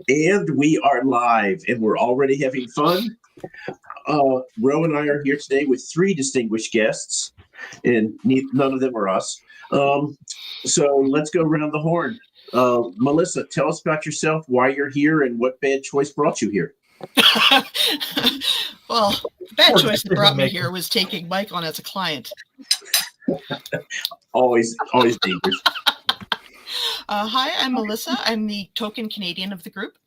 And we are live, and we're already having fun. Ro and I are here today with three distinguished guests, and none of them are us. So let's go around the horn. Melissa, tell us about yourself, why you're here, and what bad choice brought you here. Well, the bad choice that brought me here was taking Mike on as a client. Always dangerous. Hi, I'm Melissa. I'm the token Canadian of the group.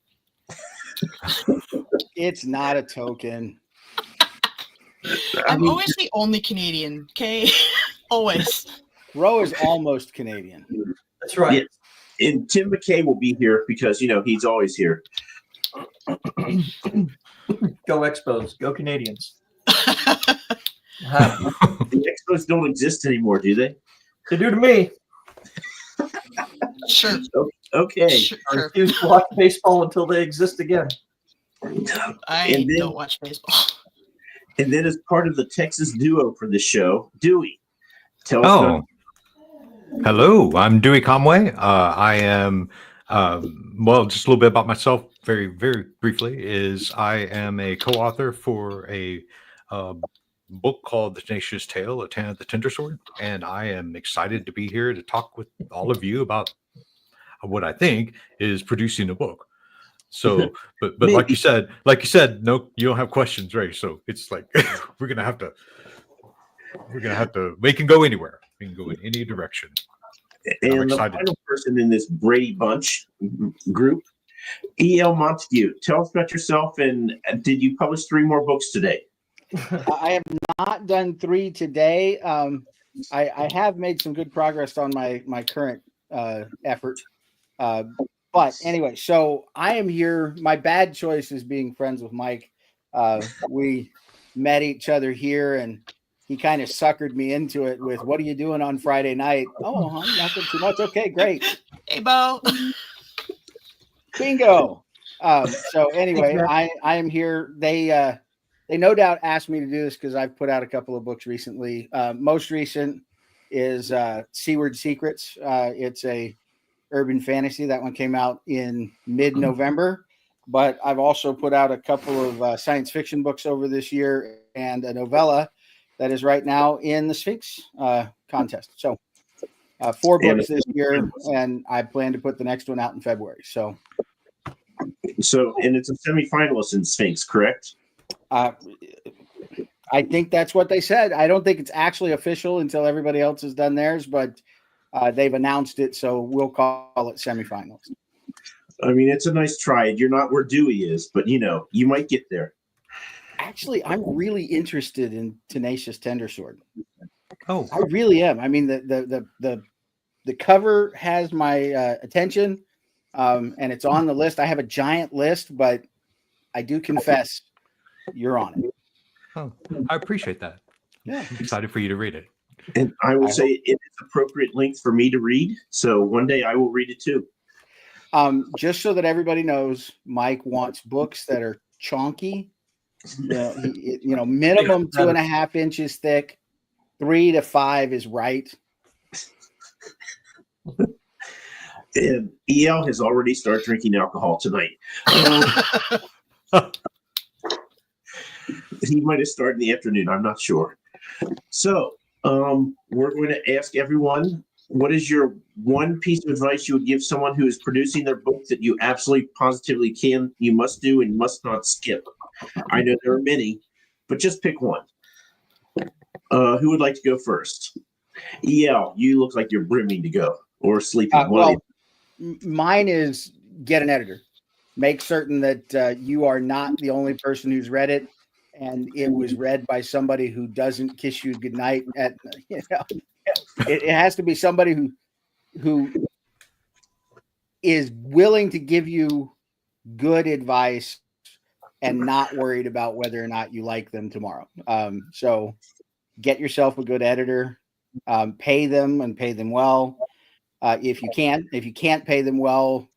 It's not a token. I'm always the only Canadian, okay? Always. Ro is almost Canadian. That's right. Yeah. And Tim McKay will be here because, he's always here. Go Expos. Go Canadians. The Expos don't exist anymore, do they? They do to me. Sure. Okay. Sure. I refuse to watch baseball until they exist again. I don't watch baseball. And then as part of the Texas duo for the show, Dewey. Tell us Hello, I'm Dewey Conway. I am, just a little bit about myself, very, very briefly, is I am a co-author for a book called The Tenacious Tale, A Tale of the Tender Sword, and I am excited to be here to talk with all of you about what I think is producing a book. So, but like you said, no, you don't have questions, right? So it's like we're gonna have to. We can go anywhere. We can go in any direction. And the final person in this Brady Bunch group, E.L. Montague. Tell us about yourself, and did you publish 3 more books today? I have not done 3 today. I have made some good progress on my current effort. But anyway, so I am here. My bad choice is being friends with Mike. We met each other here, and he kind of suckered me into it with, "What are you doing on Friday night?" "Oh, nothing too much." "Okay, great." Hey, Bo. Bingo. So anyway, I am here. They no doubt asked me to do this because I've put out a couple of books recently. Most recent is Seaward Secrets. It's a urban fantasy. That one came out in mid-November, but I've also put out a couple of science fiction books over this year and a novella that is right now in the Sphinx contest. So 4 books this year, and I plan to put the next one out in February. So and it's a semi-finalist in Sphinx, correct? I think that's what they said. I don't think it's actually official until everybody else has done theirs, but they've announced it, so we'll call it semifinals. I mean, it's a nice try. You're not where Dewey is, but you might get there. Actually, I'm really interested in Tenacious Tender Sword. Oh, I really am. I mean, the cover has my attention, and it's on the list. I have a giant list, but I do confess you're on it. Oh, I appreciate that. Yeah, I'm excited for you to read it. And I will say it is appropriate length for me to read. So one day I will read it too. Just so that everybody knows, Mike wants books that are chunky, minimum 2.5 inches thick. 3 to 5 is right. And EL has already started drinking alcohol tonight. He might have started in the afternoon. I'm not sure. So we're going to ask everyone, what is your one piece of advice you would give someone who is producing their book that you absolutely positively you must do and must not skip? I know there are many, but just pick one. Who would like to go first? EL, you look like you're brimming to go or sleeping. Mine is get an editor. Make certain that you are not the only person who's read it, and it was read by somebody who doesn't kiss you goodnight. It has to be somebody who is willing to give you good advice and not worried about whether or not you like them tomorrow. So get yourself a good editor, pay them and pay them well. If you can't pay them well,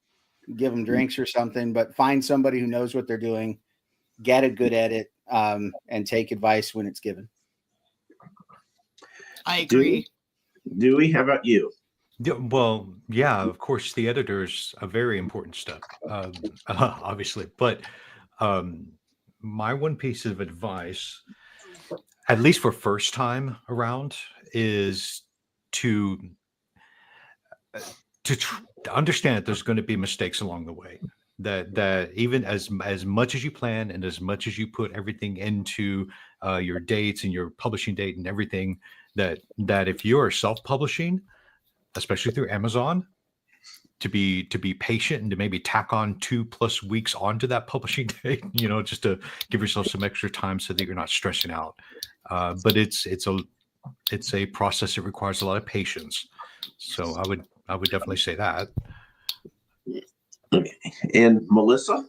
give them drinks or something, but find somebody who knows what they're doing, get a good edit, and take advice when it's given. I agree. Dewey, how about you? Yeah, well, yeah, of course, the editor's a very important step, obviously. But um, my one piece of advice, at least for first time around, is to to understand that there's going to be mistakes along the way. That even as much as you plan and as much as you put everything into your dates and your publishing date and everything, that if you're self-publishing, especially through Amazon, to be patient and to maybe tack on 2+ weeks onto that publishing date, just to give yourself some extra time so that you're not stressing out. But it's a process that requires a lot of patience. So I would definitely say that. Okay. And Melissa?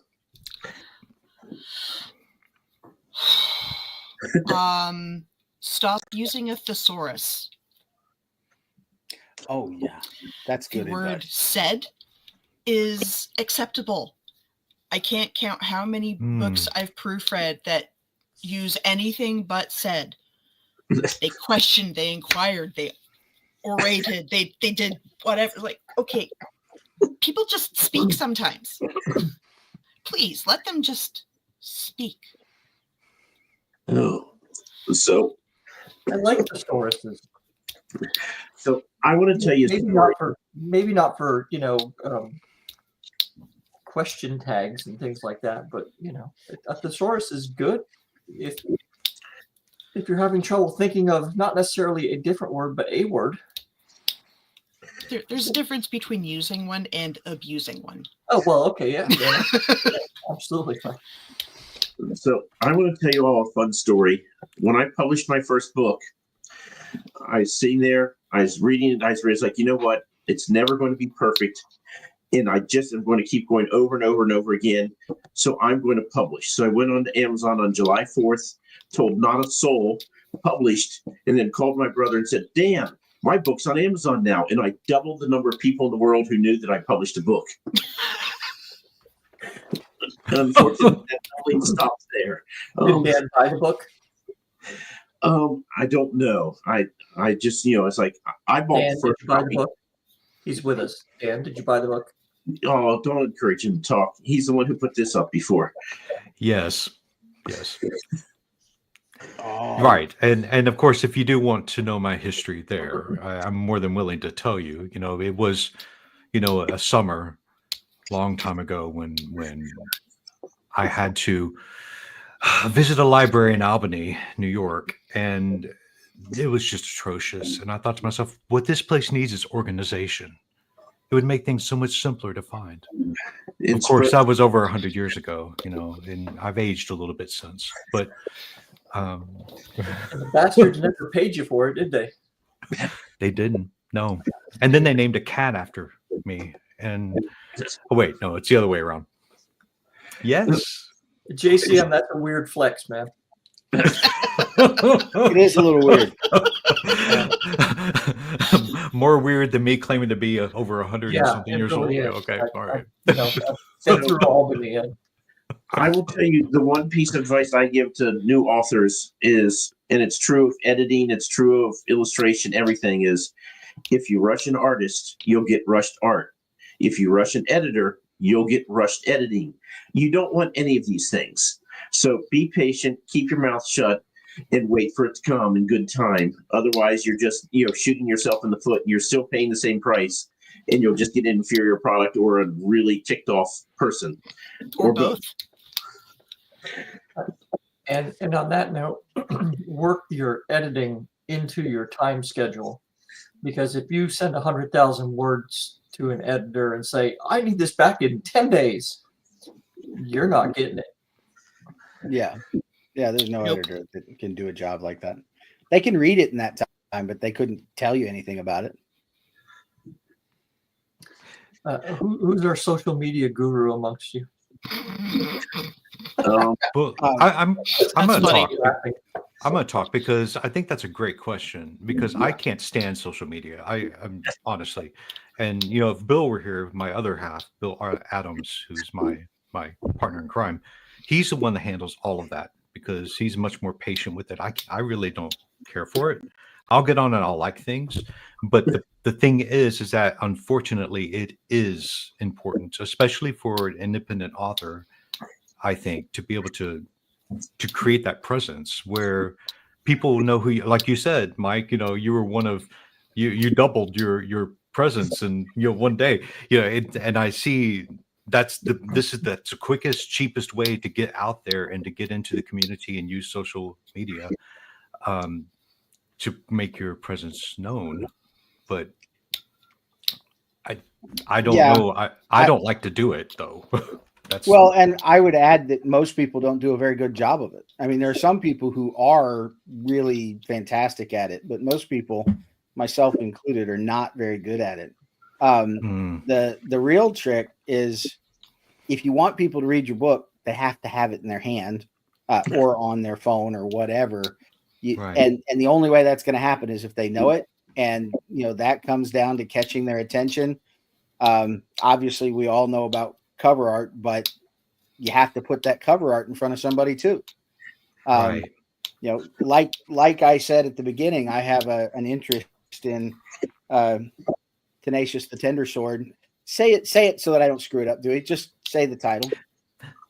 Stop using a thesaurus. Oh yeah, that's The good word advice. said is acceptable. I can't count how many books I've proofread that use anything but said. They questioned, they inquired, they orated, they did whatever. Like, okay, people just speak sometimes. Please let them just speak. Oh, so I like thesauruses. so I want to tell you a Maybe story. not for question tags and things like that, but a thesaurus is good if you're having trouble thinking of not necessarily a different word but a word. There's a difference between using one and abusing one. Oh well, okay, yeah, absolutely fine. So I want to tell you all a fun story. When I published my first book, I was sitting there, I was reading it, I was like, you know what? It's never going to be perfect. And I just am going to keep going over and over and over again. So I'm going to publish. So I went on to Amazon on July 4th, told not a soul, published, and then called my brother and said, Dan, my book's on Amazon now. And I doubled the number of people in the world who knew that I published a book. Unfortunately, that only stops there. Did Dan buy the book? I don't know. I just, it's like I bought Dan, the first did you buy copy. the book? He's with us. Dan, did you buy the book? Oh, don't encourage him to talk. He's the one who put this up before. Yes. Oh. Right. And of course, if you do want to know my history there, I'm more than willing to tell you. It was, a summer, long time ago when I had to visit a library in Albany, New York, and it was just atrocious. And I thought to myself, what this place needs is organization. It would make things so much simpler to find. Of course, that was over 100 years ago, and I've aged a little bit since. But The bastards never paid you for it, did they? they didn't. No. And then they named a cat after me. And oh wait, no, it's the other way around. Yes. JCM, that's a weird flex, man. It is a little weird. More weird than me claiming to be over 100 and something years old. Really is. Okay, all right. I've been through Albany. I will tell you the one piece of advice I give to new authors is, and it's true of editing, it's true of illustration, everything is, if you rush an artist, you'll get rushed art. If you rush an editor, you'll get rushed editing. You don't want any of these things. So be patient, keep your mouth shut, and wait for it to come in good time. Otherwise, you're just shooting yourself in the foot. And you're still paying the same price, and you'll just get an inferior product or a really ticked off person, Or both. And on that note, work your editing into your time schedule, because if you send 100,000 words to an editor and say, I need this back in 10 days, you're not getting it. Yeah. There's no editor that can do a job like that. They can read it in that time, but they couldn't tell you anything about it. Who's our social media guru amongst you? Well, I'm going to talk. Laughing. I'm going to talk because I think that's a great question, because I can't stand social media. I'm honestly, and if Bill were here, my other half, Bill Adams, who's my partner in crime, he's the one that handles all of that because he's much more patient with it. I really don't care for it. I'll get on and I'll like things, but the thing is that unfortunately it is important, especially for an independent author, I think, to be able to create that presence where people know who you, like you said, Mike, you were one of, you doubled your presence in, one day, and I see that's the quickest, cheapest way to get out there and to get into the community and use social media, to make your presence known. But I don't know. I don't like to do it though. Well, and I would add that most people don't do a very good job of it. I mean, there are some people who are really fantastic at it, but most people, myself included, are not very good at it. The real trick is, if you want people to read your book, they have to have it in their hand, or on their phone or whatever. Right. And the only way that's going to happen is if they know it, and that comes down to catching their attention. Obviously, we all know about cover art, but you have to put that cover art in front of somebody too. Right. Like I said at the beginning, I have an interest in Tenacious the Tender Sword. Say it so that I don't screw it up. Just say the title.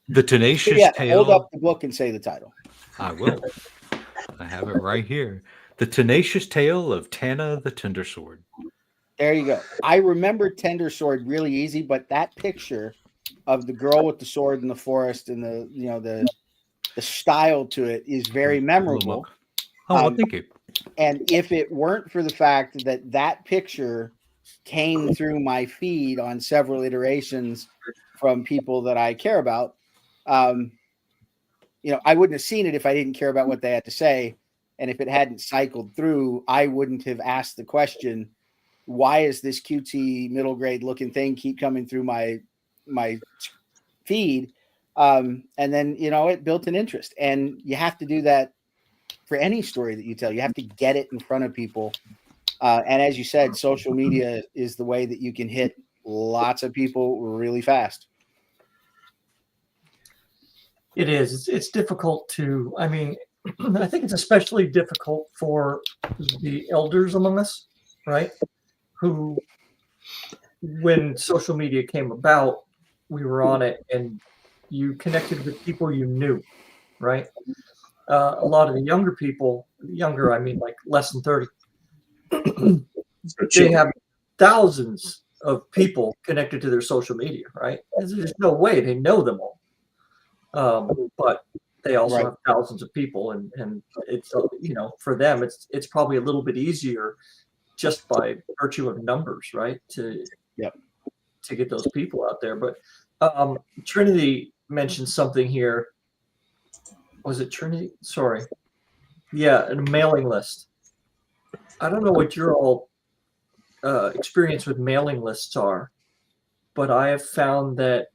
The Tenacious Tale. Hold up the book and say the title. I will. I have it right here. The Tenacious Tale of Tana the Tender Sword. There you go. I remember Tender Sword really easy, but that picture of the girl with the sword in the forest and the style to it is very memorable. Oh, well, thank you. And if it weren't for the fact that picture came through my feed on several iterations from people that I care about, I wouldn't have seen it if I didn't care about what they had to say. And if it hadn't cycled through, I wouldn't have asked the question, why is this cutesy middle grade looking thing keep coming through my feed? And then, it built an interest. And you have to do that for any story that you tell. You have to get it in front of people. And as you said, social media is the way that you can hit lots of people really fast. It is. It's difficult to, I think it's especially difficult for the elders among us, right? Who, when social media came about, we were on it and you connected with people you knew, right? A lot of the younger people, like less than 30, they have thousands of people connected to their social media, right? There's no way they know them all. But they also have thousands of people, and it's for them it's probably a little bit easier just by virtue of numbers, right? To get those people out there. But Trinity mentioned something here. Was it Trinity? Sorry. Yeah, a mailing list. I don't know what your all experience with mailing lists are, but I have found that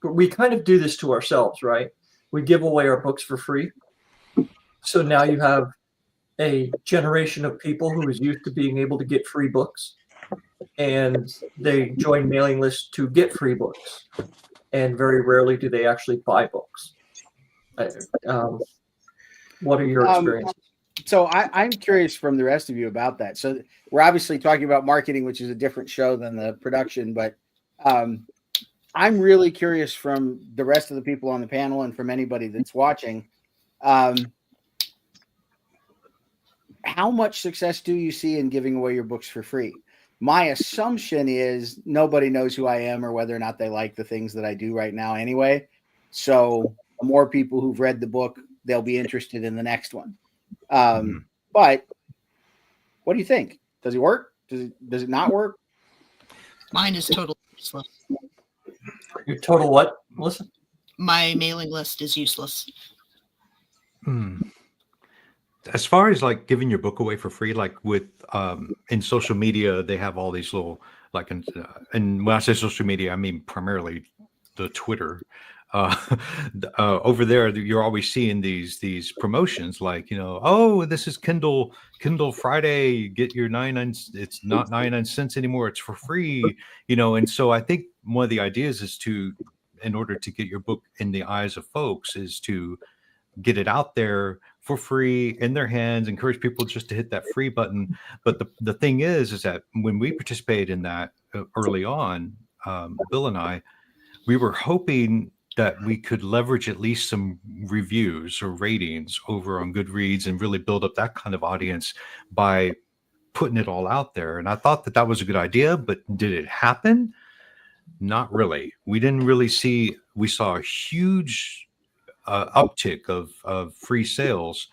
we kind of do this to ourselves, right? We give away our books for free. So now you have a generation of people who is used to being able to get free books, and they join mailing lists to get free books. And very rarely do they actually buy books. What are your experiences? So I'm curious from the rest of you about that. So we're obviously talking about marketing, which is a different show than the production, but I'm really curious from the rest of the people on the panel and from anybody that's watching, how much success do you see in giving away your books for free? My assumption is nobody knows who I am or whether or not they like the things that I do right now anyway. So the more people who've read the book, they'll be interested in the next one. But what do you think? Does it work? Does it not work? Mine is totally useless. Your total what, Melissa? My mailing list is useless. As far as like giving your book away for free, like with in social media, they have all these little and when I say social media, I mean primarily the Twitter. Over there, you're always seeing these promotions like, oh, this is Kindle Friday, get your 99. It's not 99 cents anymore, it's for free, and so I think one of the ideas is in order to get your book in the eyes of folks, is to get it out there for free in their hands, encourage people just to hit that free button. But the thing is that when we participated in that early on, Bill and I, we were hoping that we could leverage at least some reviews or ratings over on Goodreads and really build up that kind of audience by putting it all out there. And I thought that that was a good idea, but did it happen? Not really. We didn't really see, we saw a huge uptick of free sales,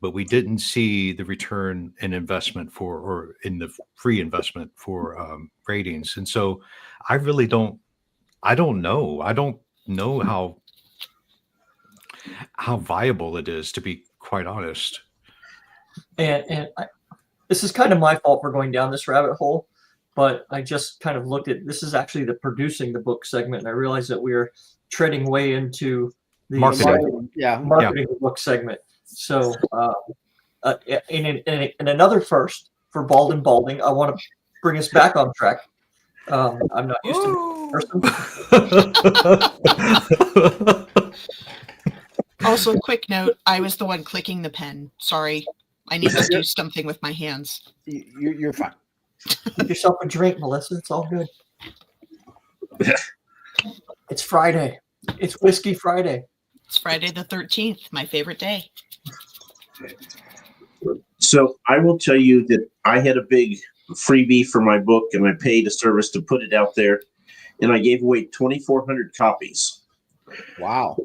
but we didn't see the return in investment or in the free investment for ratings. And so I really don't know. I don't know how viable it is, to be quite honest. This is kind of my fault for going down this rabbit hole, but I just kind of looked at, this is actually the producing the book segment, and I realized that we're treading way into the marketing the book segment. So in another first for Bald and Balding, I want to bring us back on track. I'm not used to Also, quick note, I was the one clicking the pen. Sorry. I need to do something with my hands. You're fine. Get yourself a drink, Melissa. It's all good. It's Friday. It's Whiskey Friday. It's Friday the 13th, my favorite day. So I will tell you that I had a big freebie for my book, and I paid a service to put it out there, and I gave away 2,400 copies. Wow.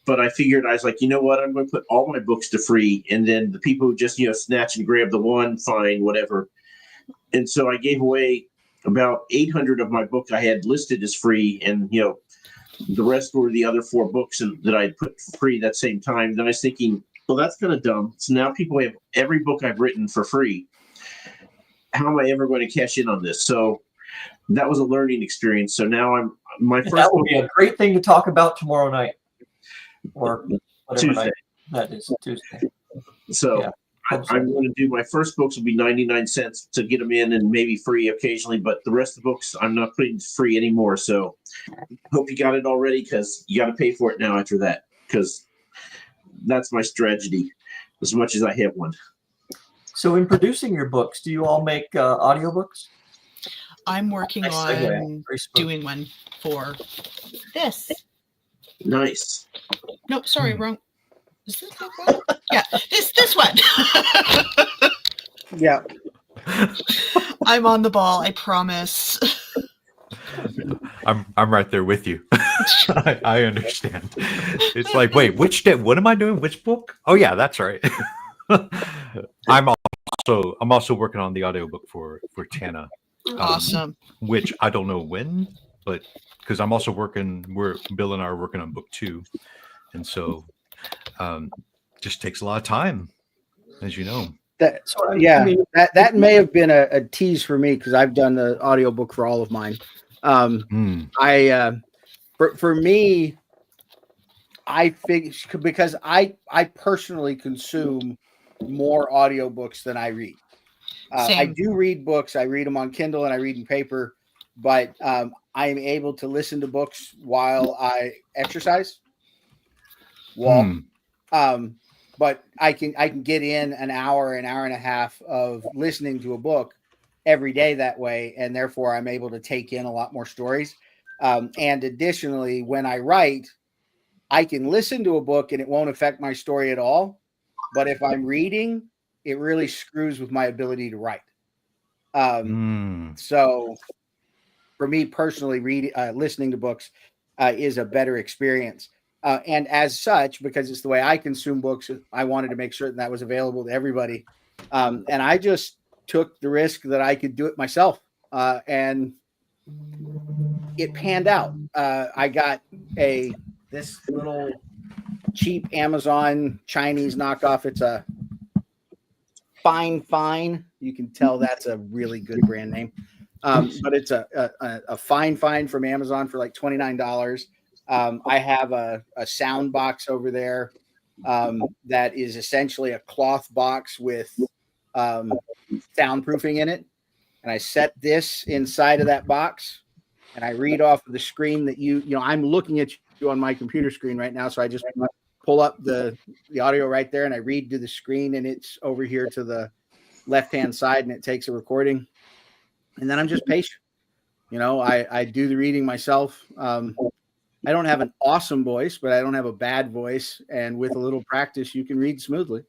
But I figured, I was like, you know what? I'm going to put all my books to free, and then the people who just, snatch and grab the one, fine, whatever. And so I gave away about 800 of my book I had listed as free, and, the rest were the other 4 books that I had put free that same time. Then I was thinking, well, that's kind of dumb. So now people have every book I've written for free. How am I ever going to cash in on this? So that was a learning experience. So now that will be a great thing to talk about tomorrow night. Or whatever Tuesday. Night that is, Tuesday. So yeah, I'm going to do, my first books will be 99 cents to get them in, and maybe free occasionally, but the rest of the books I'm not putting free anymore. So hope you got it already, because you got to pay for it now after that, because that's my strategy as much as I have one. So in producing your books, do you all make audiobooks? I'm working on doing one for this. Nice. Nope, sorry, wrong. Is this the one? Yeah, this one. Yeah. I'm on the ball, I promise. I'm right there with you. I understand. It's like, wait, which day? What am I doing? Which book? Oh yeah, that's right. I'm also working on the audiobook for Tana. Awesome. Which I don't know when, but because I'm also working, Bill and I are working on book 2, and so just takes a lot of time, as you know. That may have been a tease for me, because I've done the audiobook for all of mine. For me, I think, because I personally consume more audiobooks than I read. I do read books. I read them on Kindle and I read in paper, but I am able to listen to books while I exercise, walk. But I can get in an hour and a half of listening to a book every day that way, and therefore I'm able to take in a lot more stories. And additionally, when I write, I can listen to a book and it won't affect my story at all. But if I'm reading, it really screws with my ability to write. So for me personally, listening to books is a better experience. And as such, because it's the way I consume books, I wanted to make sure that was available to everybody. And I just took the risk that I could do it myself. And it panned out. I got this little cheap Amazon Chinese knockoff. It's a Fine. You can tell that's a really good brand name. But it's a Fine from Amazon for like $29. I have a sound box over there that is essentially a cloth box with soundproofing in it. And I set this inside of that box, and I read off of the screen that I'm looking at you on my computer screen right now. So I just pull up the audio right there and I read to the screen, and it's over here to the left-hand side, and it takes a recording. And then I'm just patient. You know, I do the reading myself. I don't have an awesome voice, but I don't have a bad voice. And with a little practice, you can read smoothly.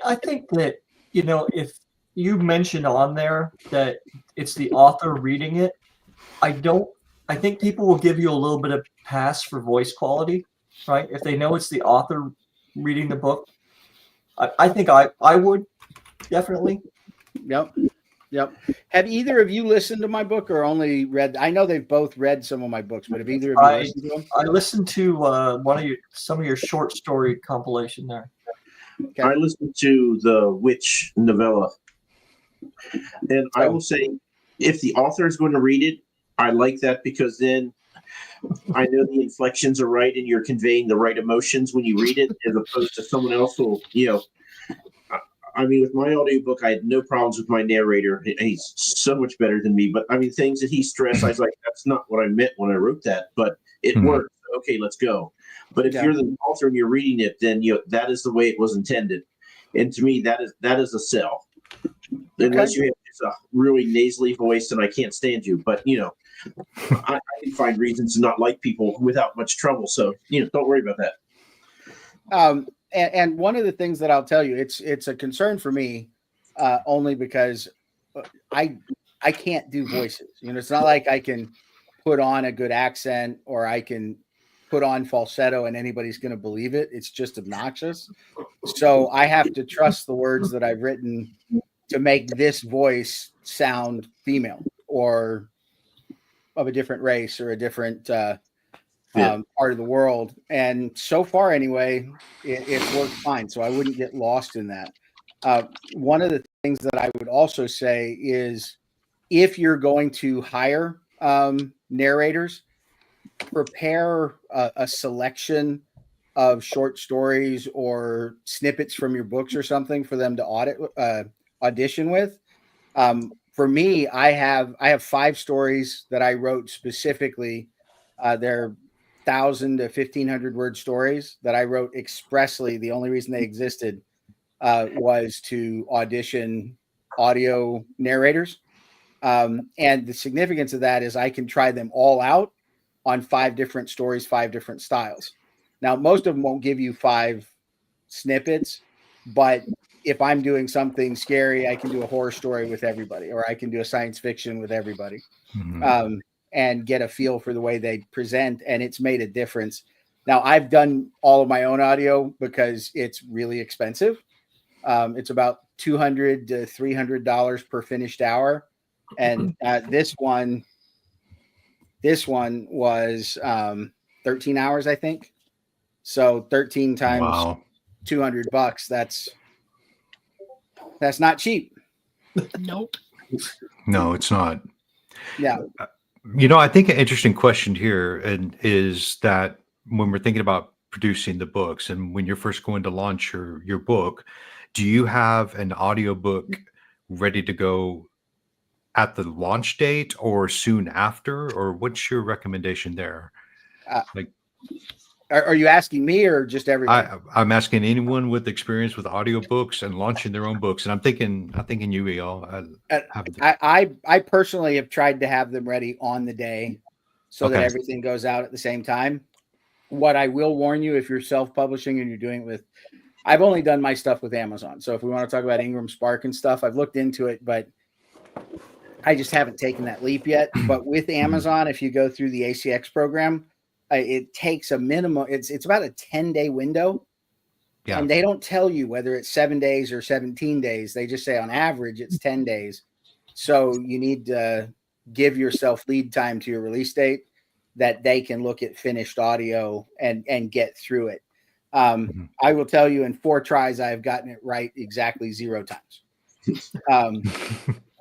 I think that, you know, if you mentioned on there that it's the author reading it, I think people will give you a little bit of pass for voice quality, right? If they know it's the author reading the book. I think I would definitely. Yep. Have either of you listened to my book or only read? I know they've both read some of my books, but have either of you listened to them? I listened to some of your short story compilation there. Okay. I listened to the Witch novella, and I will say, if the author is going to read it, I like that, because then I know the inflections are right and you're conveying the right emotions when you read it, as opposed to someone else who, you know. I mean, with my audiobook, I had no problems with my narrator. He's so much better than me. But I mean, things that he stressed, I was like, that's not what I meant when I wrote that. But it worked. Okay, let's go. But if you're the author and you're reading it, then that is the way it was intended. And to me, that is a sell. Unless you have a really nasally voice, and I can't stand you. But I can find reasons to not like people without much trouble. So don't worry about that. And one of the things that I'll tell you, it's a concern for me, only because I can't do voices. It's not like I can put on a good accent or I can put on falsetto and anybody's going to believe it. It's just obnoxious. So I have to trust the words that I've written to make this voice sound female or of a different race or a different part of the world. And so far, anyway, it's worked fine. So I wouldn't get lost in that. One of the things that I would also say is, if you're going to hire narrators, prepare a selection of short stories or snippets from your books or something for them to audition with. For me, I have 5 stories that I wrote specifically. They're 1,000 to 1,500 word stories that I wrote expressly. The only reason they existed was to audition audio narrators. And the significance of that is I can try them all out on 5 different stories, 5 different styles. Now, most of them won't give you 5 snippets, but if I'm doing something scary, I can do a horror story with everybody, or I can do a science fiction with everybody. And get a feel for the way they present, and it's made a difference. Now, I've done all of my own audio because it's really expensive. It's about $200 to $300 per finished hour, and this one was 13 hours, I think. So 13 times $200. That's not cheap. Nope. No, it's not. Yeah. I think an interesting question here is that when we're thinking about producing the books and when you're first going to launch your book, do you have an audiobook ready to go at the launch date or soon after, or what's your recommendation there? Are you asking me or just everybody? I'm asking anyone with experience with audiobooks and launching their own books, and I'm thinking you, Eyal. I personally have tried to have them ready on the day so that everything goes out at the same time. What I will warn you, if you're self-publishing and you're doing it with, I've only done my stuff with Amazon. So if we want to talk about Ingram Spark and stuff, I've looked into it, but I just haven't taken that leap yet. But with Amazon, if you go through the ACX program, it takes a minimum. It's about a 10-day window. Yeah. And they don't tell you whether it's 7 days or 17 days. They just say on average it's 10 days. So you need to give yourself lead time to your release date that they can look at finished audio and get through it. I will tell you, in 4 tries, I've gotten it right exactly 0 times.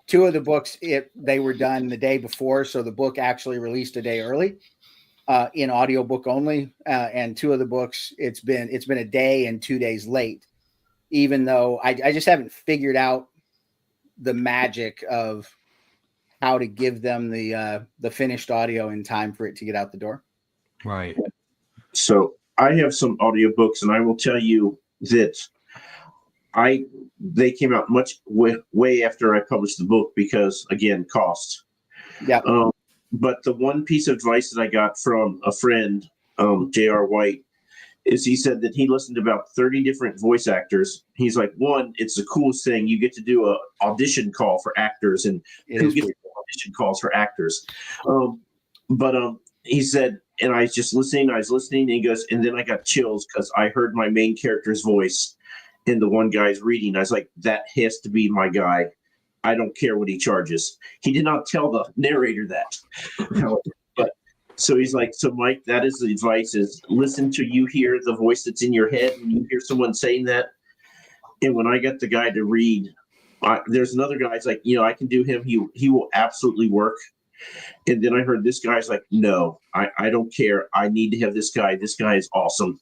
2 of the books, they were done the day before. So the book actually released a day early. In audiobook only, and 2 of the books, it's been a day and 2 days late, even though I just haven't figured out the magic of how to give them the finished audio in time for it to get out the door. Right. So I have some audiobooks, and I will tell you that they came out way after I published the book because, again, cost. Yeah. But the one piece of advice that I got from a friend, J.R. White, is he said that he listened to about 30 different voice actors. He's like, one, it's the coolest thing. You get to do a audition call for actors, and who gets audition calls for actors? But he said, and I was listening, and he goes, and then I got chills because I heard my main character's voice in the one guy's reading. I was like, that has to be my guy. I don't care what he charges. He did not tell the narrator that. But so he's like, so Mike, that is the advice, is listen to, you hear the voice that's in your head when you hear someone saying that. And when I got the guy to read, there's another guy, it's like, I can do him. He will absolutely work. And then I heard this guy's like, no, I don't care. I need to have this guy. This guy is awesome.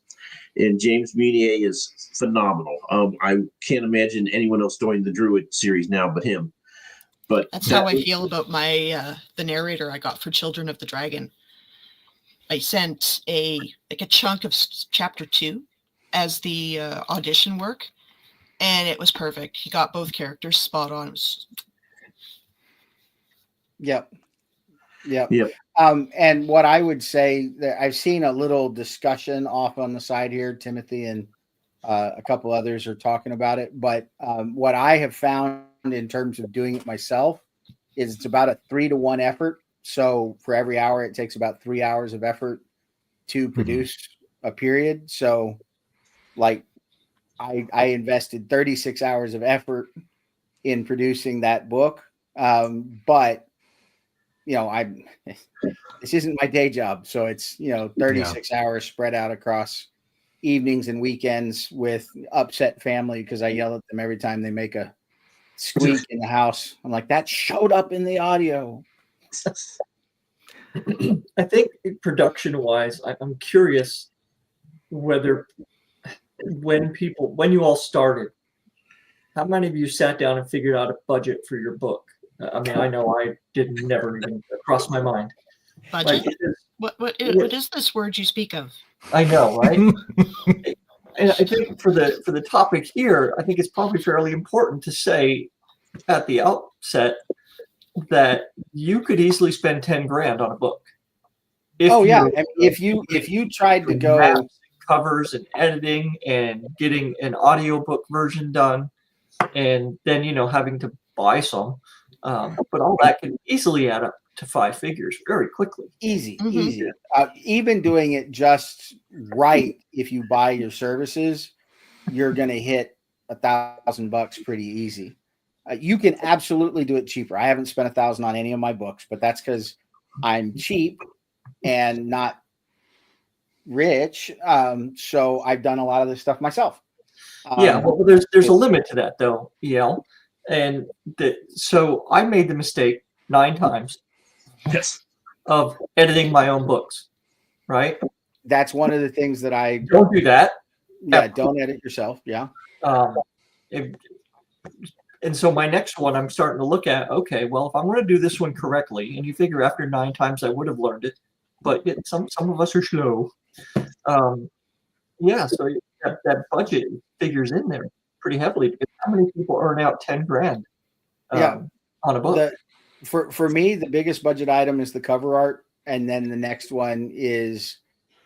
And James Munier is phenomenal. I can't imagine anyone else doing the Druid series now but him. But that's how I feel about my the narrator I got for Children of the Dragon. I sent a chunk of chapter 2 as the audition work, and it was perfect. He got both characters spot on. Yep. And what I would say, that I've seen a little discussion off on the side here. Timothy and a couple others are talking about it. But what I have found in terms of doing it myself is it's about a 3-to-1 effort. So for every hour, it takes about 3 hours of effort to produce a period. So like I invested 36 hours of effort in producing that book. But this isn't my day job. So it's, 36 hours spread out across evenings and weekends with upset family because I yell at them every time they make a squeak in the house. I'm like, that showed up in the audio. I think production wise, I'm curious whether when you all started, how many of you sat down and figured out a budget for your book? I mean, I know I never even crossed my mind. Budget? What is this word you speak of? I know, right? And I think for the topic here, I think it's probably fairly important to say at the outset that you could easily spend 10 grand on a book. If you tried to go covers and editing and getting an audiobook version done, and then having to buy some. But all that can easily add up to 5 figures very quickly. Easy. Even doing it just right, if you buy your services, you're going to hit $1,000 pretty easy. You can absolutely do it cheaper. I haven't spent $1,000 on any of my books, but that's because I'm cheap and not rich. So I've done a lot of this stuff myself. Well, there's a limit to that though, EL. And so I made the mistake 9 times of editing my own books, right? That's one of the things that I don't do that. Yeah, don't edit yourself. Yeah. And so my next one, I'm starting to look at, okay, well, if I'm going to do this one correctly, and you figure after 9 times I would have learned it, but some of us are slow. So that budget figures in there pretty heavily, because how many people earn out 10 grand on a book? For me, the biggest budget item is the cover art, and then the next one is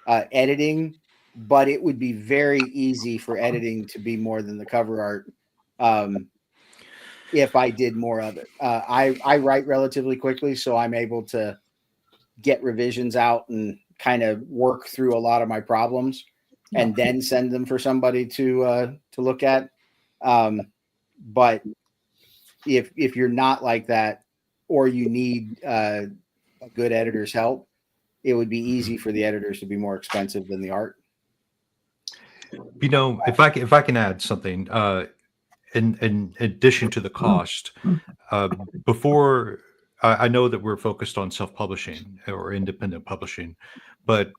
editing. But it would be very easy for editing to be more than the cover art if I did more of it. I write relatively quickly, so I'm able to get revisions out and kind of work through a lot of my problems and then send them for somebody to look at. But if you're not like that, or you need a good editor's help, it would be easy for the editors to be more expensive than the art. If I can add something, in addition to the cost, before I know that we're focused on self-publishing or independent publishing, but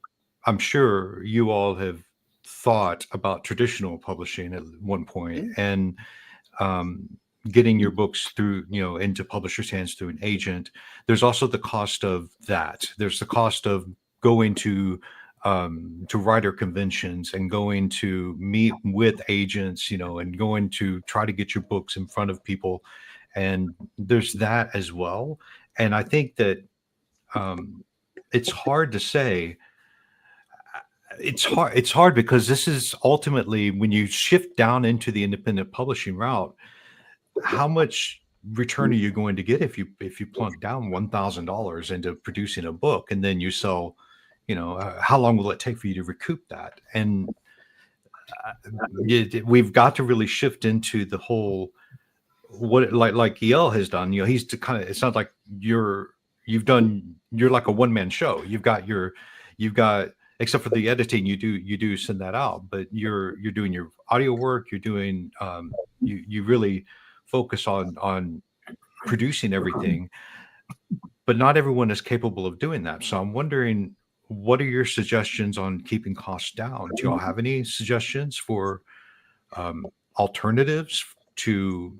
I'm sure you all have thought about traditional publishing at one point, and getting your books through, into publishers' hands through an agent. There's also the cost of that. There's the cost of going to to writer conventions and going to meet with agents, and going to try to get your books in front of people. And there's that as well. And I think that it's hard to say. It's hard because this is ultimately, when you shift down into the independent publishing route, how much return are you going to get if you plunk down $1,000 into producing a book and then you sell, how long will it take for you to recoup that? And we've got to really shift into the whole, what like EL has done. He's it sounds like you're like a one-man show. You've got except for the editing, you do send that out, but you're doing your audio work, you're doing you really focus on producing everything, but not everyone is capable of doing that. So I'm wondering, what are your suggestions on keeping costs down? Do y'all have any suggestions for alternatives to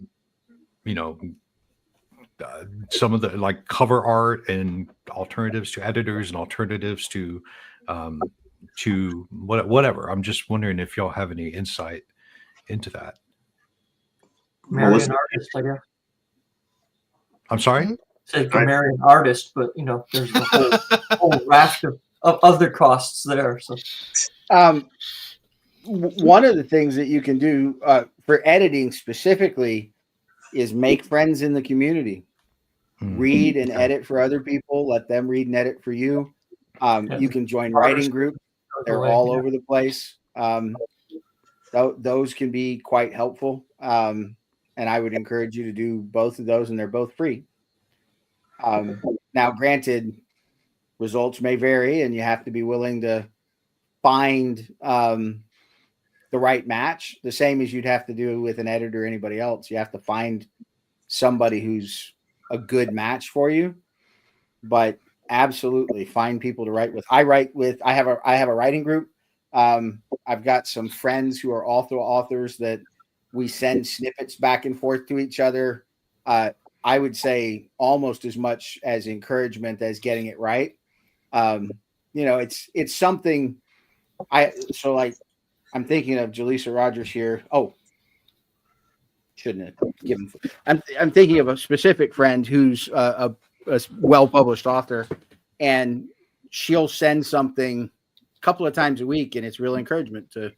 some of the, like, cover art, and alternatives to editors, and alternatives to whatever? I'm just wondering if y'all have any insight into that. Marry an artist, I guess. I'm sorry? Say to marry an artist, but there's a whole raft of other costs there. So one of the things that you can do for editing specifically is make friends in the community. Read and edit for other people. Let them read and edit for you. You can join writing groups. They're all over the place. Those can be quite helpful. And I would encourage you to do both of those, and they're both free. Now, granted, results may vary, and you have to be willing to find the right match, the same as you'd have to do with an editor or anybody else. You have to find somebody who's a good match for you. But absolutely find people to write with. I have a writing group. I've got some friends who are also authors that we send snippets back and forth to each other. I would say almost as much as encouragement as getting it right. It's something I'm thinking of Jaleesa Rogers here. Oh, shouldn't have given. I'm thinking of a specific friend who's a well-published author, and she'll send something a couple of times a week, and it's real encouragement to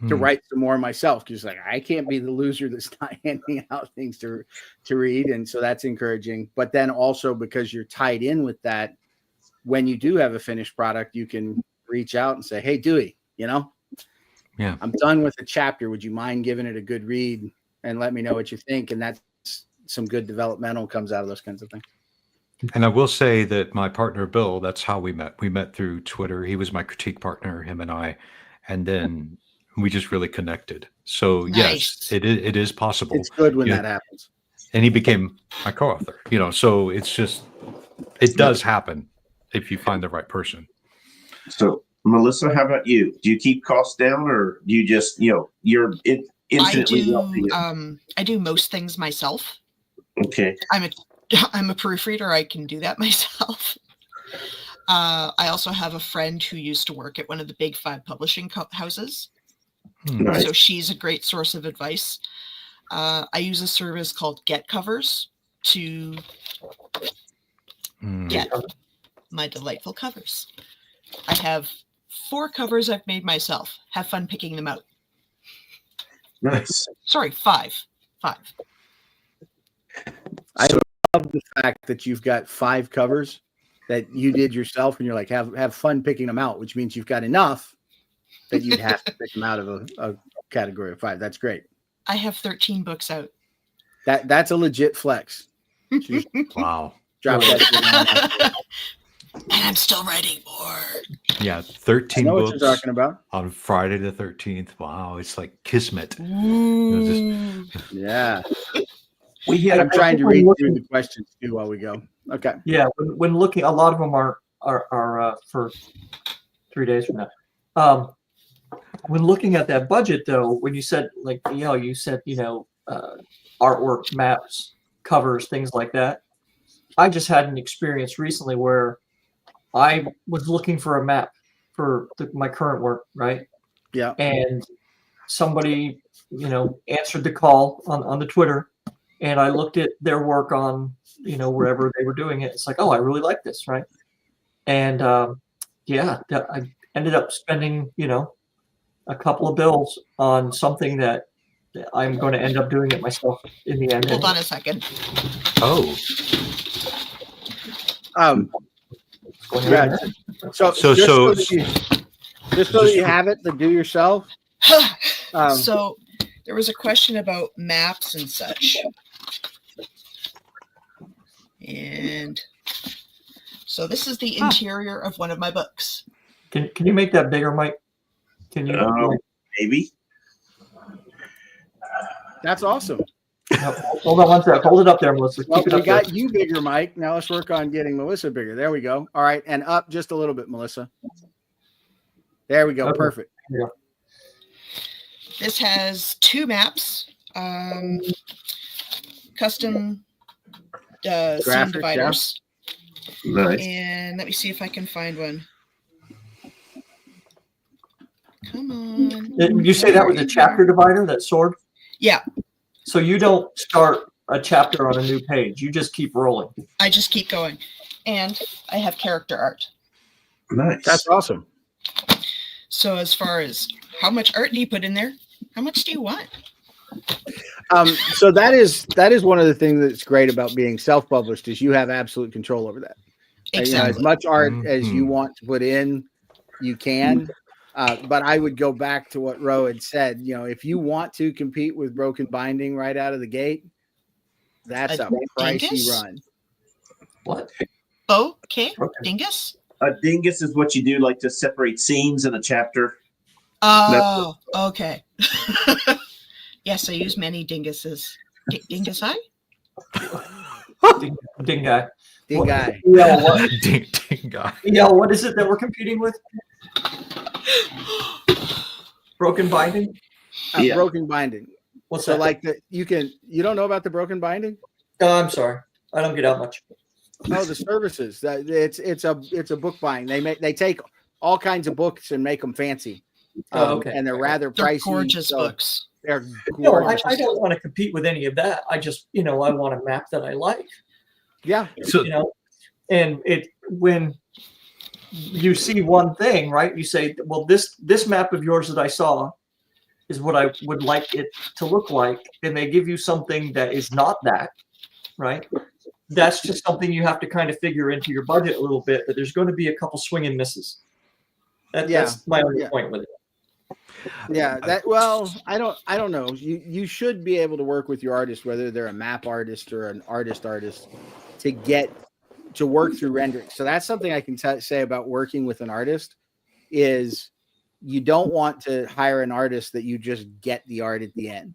write some more myself, because I can't be the loser that's not handing out things to read, and so that's encouraging. But then also, because you're tied in with that, when you do have a finished product, you can reach out and say, "Hey, Dewey, I'm done with a chapter. Would you mind giving it a good read and let me know what you think?" And that's some good developmental comes out of those kinds of things. And I will say that my partner, Bill, that's how we met. We met through Twitter. He was my critique partner, him and I. And then we just really connected. So Nice. yes, it is possible. It's good when that happens. And he became my co-author, so it's just, it does happen if you find the right person. So Melissa, how about you? Do you keep costs down, or do you just, you're instantly wealthy? I do most things myself. Okay. I'm a proofreader. I can do that myself. I also have a friend who used to work at one of the big 5 publishing houses. Nice. So she's a great source of advice. I use a service called Get Covers to get my delightful covers. I have 4 covers I've made myself. Have fun picking them out. Nice. Sorry, 5. 5. I love the fact that you've got 5 covers that you did yourself, and you're like, have fun picking them out, which means you've got enough that you'd have to pick them out of a category of 5. That's great. I have 13 books out. That's a legit flex. Wow. Drop that. And I'm still writing more. Yeah, 13 I know books what you're talking about. on Friday the 13th. Wow, it's like kismet. Yeah. I'm trying to read through the questions too while we go. Okay. Yeah, when looking, a lot of them are for 3 days from now. When looking at that budget, though, when you said artwork, maps, covers, things like that, I just had an experience recently where I was looking for a map for my current work, right? Yeah. And somebody, answered the call on the Twitter, and I looked at their work on, wherever they were doing it. It's like, oh, I really like this, right? And I ended up spending, a couple of bills on something that I'm going to end up doing it myself in the end. Hold on a second. Oh, Yeah. So So- just so- that you have it to do yourself. So there was a question about maps and such. And so this is the interior of one of my books. Can you make that bigger, Mike? Can you? Maybe. That's awesome. Hold on one sec. Hold it up there, Melissa. Well, Keep it we up there. got you bigger, Mike. Now let's work on getting Melissa bigger. There we go. All right, and up just a little bit, Melissa. There we go. Okay. Perfect. Yeah. This has 2 maps, custom scene Graphics, dividers. Nice. And let me see if I can find one. Come on. Did you say that was a chapter divider, that sword? Yeah, So you don't start a chapter on a new page. You just keep rolling. I just keep going. And I have character art. Nice. That's awesome. So as far as how much art do you put in there? How much do you want? So that is one of the things that's great about being self-published is you have absolute control over that. Exactly. As much art as you Mhm. want to put in, you can. But I would go back to what Ro had said. If you want to compete with Broken Binding right out of the gate, that's A a pricey dingus? run. What? Okay. Okay. Dingus? A dingus is what you do, like to separate scenes in a chapter. Oh, okay. Yes, I use many dinguses. Dingus eye? Ding guy. Big guy. Yeah, what? ding, ding guy. Yeah, what is it that we're competing with? Broken Binding? Yeah. Broken Binding. What's So that? you don't know about the Broken Binding? Oh, I'm sorry. I don't get out much. Oh, the services. It's a book buying. They take all kinds of books and make them fancy. Oh, okay. And they're rather They're pricey. gorgeous so books. They're No, gorgeous. I don't want to compete with any of that. I just, I want a map that I like. Yeah. So And when you see one thing, right? You say, well, this map of yours that I saw is what I would like it to look like, and they give you something that is not that, right? That's just something you have to kind of figure into your budget a little bit, that there's going to be a couple swing and misses. That's my only point with it. Yeah, I don't know. You should be able to work with your artist, whether they're a map artist or an artist, to work through rendering. So that's something I can say about working with an artist is you don't want to hire an artist that you just get the art at the end.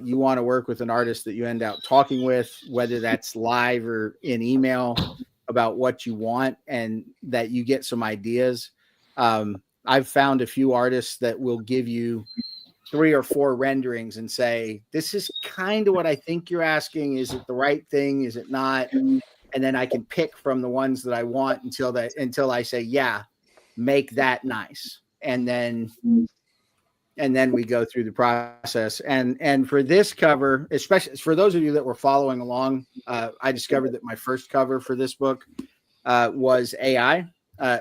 You want to work with an artist that you end up talking with, whether that's live or in email, about what you want and that you get some ideas. I've found a few artists that will give you 3 or 4 renderings and say, this is kind of what I think you're asking. Is it the right thing? Is it not? And then I can pick from the ones that I want until I say, yeah, make that nice. And then we go through the process. And for this cover, especially for those of you that were following along, I discovered that my first cover for this book was AI.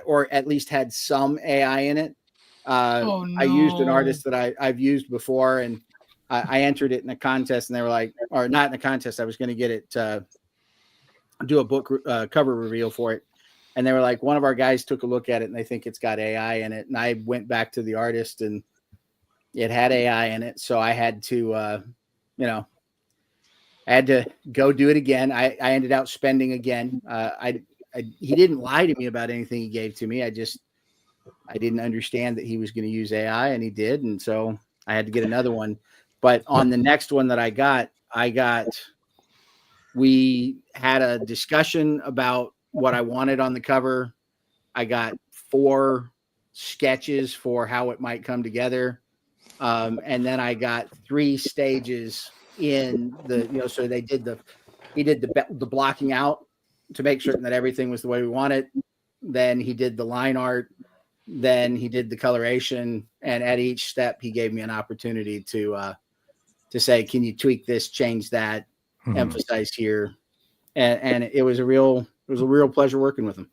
Or at least had some AI in it. Oh, no. I used an artist that I've used before, and I entered it in a contest, and they were like, or not in a contest, I was going to get it do a book cover reveal for it. And they were like, one of our guys took a look at it and they think it's got AI in it. And I went back to the artist and it had AI in it. So I had to, I had to go do it again. I ended up spending again. He didn't lie to me about anything he gave to me. I didn't understand that he was going to use AI, and he did. And so I had to get another one. But on the next one that I got, we had a discussion about what I wanted on the cover. I got 4 sketches for how it might come together. And then I got 3 stages in the, so he did the blocking out to make certain that everything was the way we wanted. Then he did the line art. then he did the coloration, and at each step he gave me an opportunity to say, can you tweak this, change that, emphasize here. And it was a real pleasure working with him.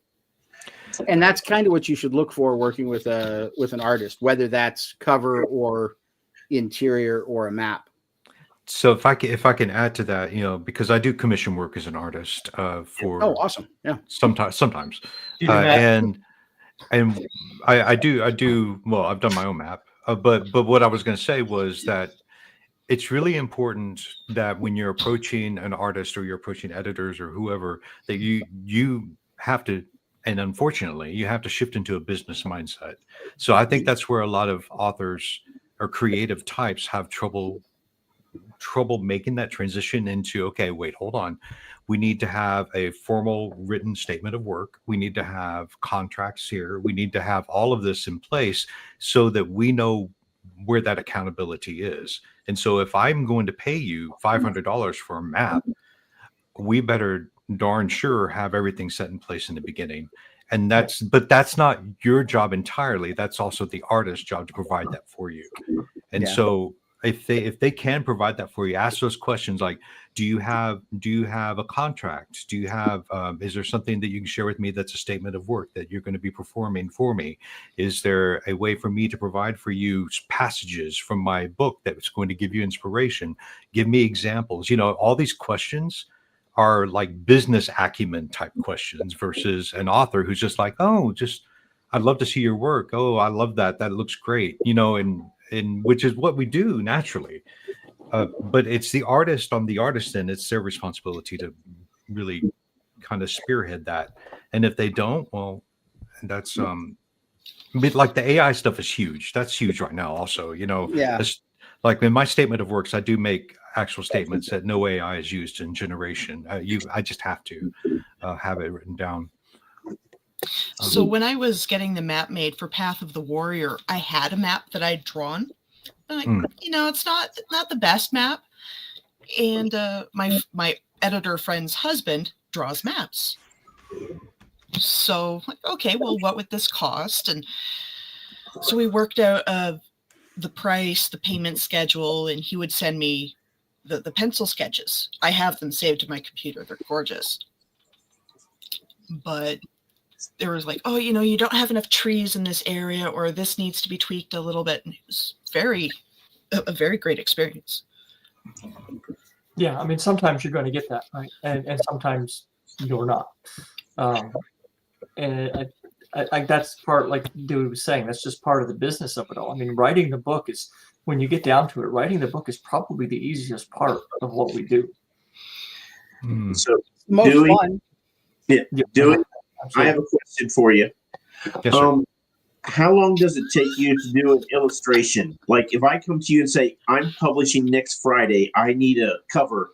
And that's kind of what you should look for working with an artist, whether that's cover or interior or a map. So if I can add to that, you know, because I do commission work as an artist for awesome. Yeah. sometimes and I do well, I've done my own map, but what I was going to say was that it's really important that when you're approaching an artist or you're approaching editors or whoever, that you have to, and unfortunately you have to shift into a business mindset. So I think that's where a lot of authors or creative types have trouble making that transition into, okay, wait, hold on. We need to have a formal written statement of work. We need to have contracts here. We need to have all of this in place so that we know where that accountability is. And so if I'm going to pay you $500 for a map, we better darn sure have everything set in place in the beginning. And but that's not your job entirely. That's also the artist's job to provide that for you. And so if they can provide that for you, ask those questions like, do you have a contract? Do you have is there something that you can share with me that's a statement of work that you're going to be performing for me? Is there a way for me to provide for you passages from my book that's going to give you inspiration? Give me examples. You know, all these questions are like business acumen type questions versus an author who's just like, oh, just I'd love to see your work. Oh, I love that. That looks great. You know, and which is what we do naturally. But it's the artist on the artist, and it's their responsibility to really kind of spearhead that. And if they don't, well, that's like the AI stuff is huge. That's huge right now also, you know. Like in my statement of works, I do make actual statements that no AI is used in generation. I just have to have it written down. So when I was getting the map made for Path of the Warrior, I had a map that I'd drawn. You know, it's not the best map. And my editor friend's husband draws maps. So, okay, well, what would this cost? And so we worked out the price, the payment schedule, and he would send me the pencil sketches. I have them saved in my computer. They're gorgeous. But there was like, oh, you know, you don't have enough trees in this area, or this needs to be tweaked a little bit. And it was a very great experience. Yeah, I mean, sometimes you're going to get that, right? And sometimes you're not. And I that's part, like Dewey was saying, that's just part of the business of it all. I mean, writing the book is, when you get down to it, writing the book is probably the easiest part of what we do. So Most Dewey, fun. Dewey, I have a question for you. Yes, sir. How long does it take you to do an illustration? Like if I come to you and say, I'm publishing next Friday, I need a cover.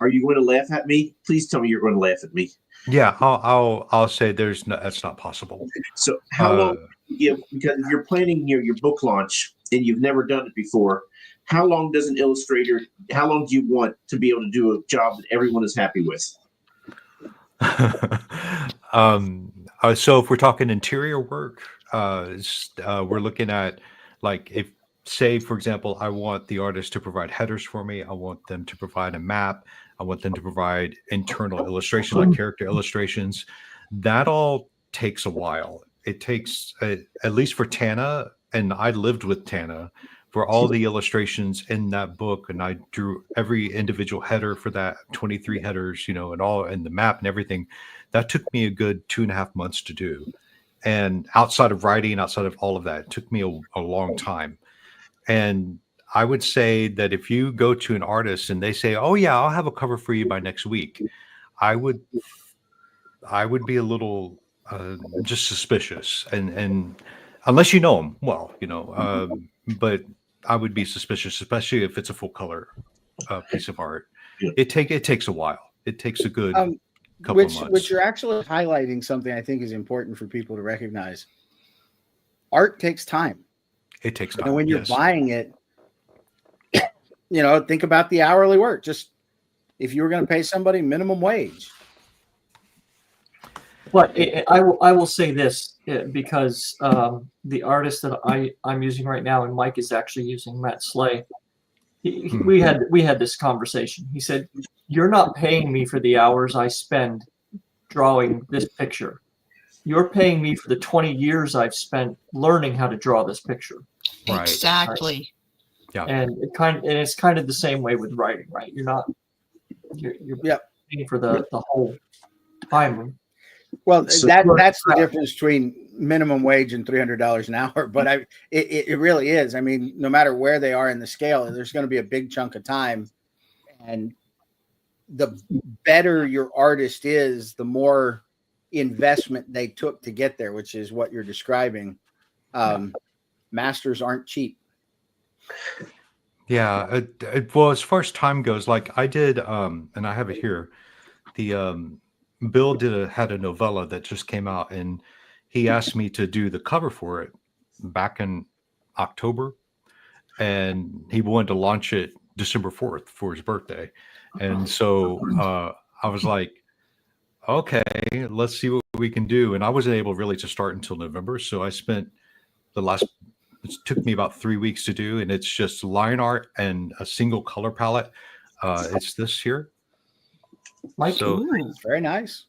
Are you going to laugh at me? Please tell me you're going to laugh at me. Yeah, I'll say that's not possible. So how long do you give, because if you're planning your book launch and you've never done it before, how long do you want to be able to do a job that everyone is happy with? So if we're talking interior work, we're looking at, like, if, say, for example, I want the artist to provide headers for me. I want them to provide a map. I want them to provide internal illustrations, like character illustrations. That all takes a while. It takes, at least for Tana, and I lived with Tana, for all the illustrations in that book, and I drew every individual header for that, 23 headers, you know, and the map and everything. That took me a good 2.5 months to do. And outside of writing, outside of all of that, it took me a long time. And I would say that if you go to an artist and they say, oh yeah, I'll have a cover for you by next week, I would be a little just suspicious, and unless you know them well, you know, but I would be suspicious, especially if it's a full color piece of art. Yeah. It takes a while. It takes a good couple of months. Which you're actually highlighting something I think is important for people to recognize. Art takes time. It takes time. And when you're buying it, you know, think about the hourly work. Just if you were going to pay somebody minimum wage. But I will say this: because the artist that I'm using right now, and Mike is actually using Matt Slay. We had this conversation. He said, "You're not paying me for the hours I spend drawing this picture. You're paying me for the 20 years I've spent learning how to draw this picture." Right. Exactly. Yeah. And it's kind of the same way with writing, right? You're paying for the whole time. Well, So- that's the difference between minimum wage and $300 an hour. But it really is. I mean, no matter where they are in the scale, there's going to be a big chunk of time, and the better your artist is, the more investment they took to get there, which is what you're describing. Masters aren't cheap. Yeah. Well, as far as time goes, like I did, and I have it here. The Bill had a novella that just came out, and he asked me to do the cover for it back in October, and he wanted to launch it December 4th for his birthday. And so I was like, okay, let's see what we can do. And I wasn't able really to start until November. So I spent it took me about 3 weeks to do, and it's just line art and a single color palette. It's this here. Mike, So, Very nice.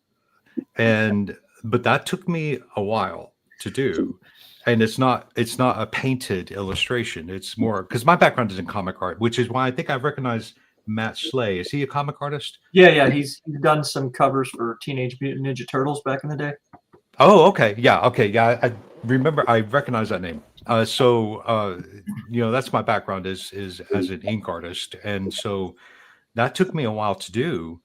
but that took me a while to do. And it's not a painted illustration. It's more because my background is in comic art, which is why I think I recognize Matt Slay. Is he a comic artist? yeah, he's done some covers for Teenage Mutant Ninja Turtles back in the day. Oh, okay. Yeah. I remember. I recognize that name. That's my background is as an ink artist. And so that took me a while to do.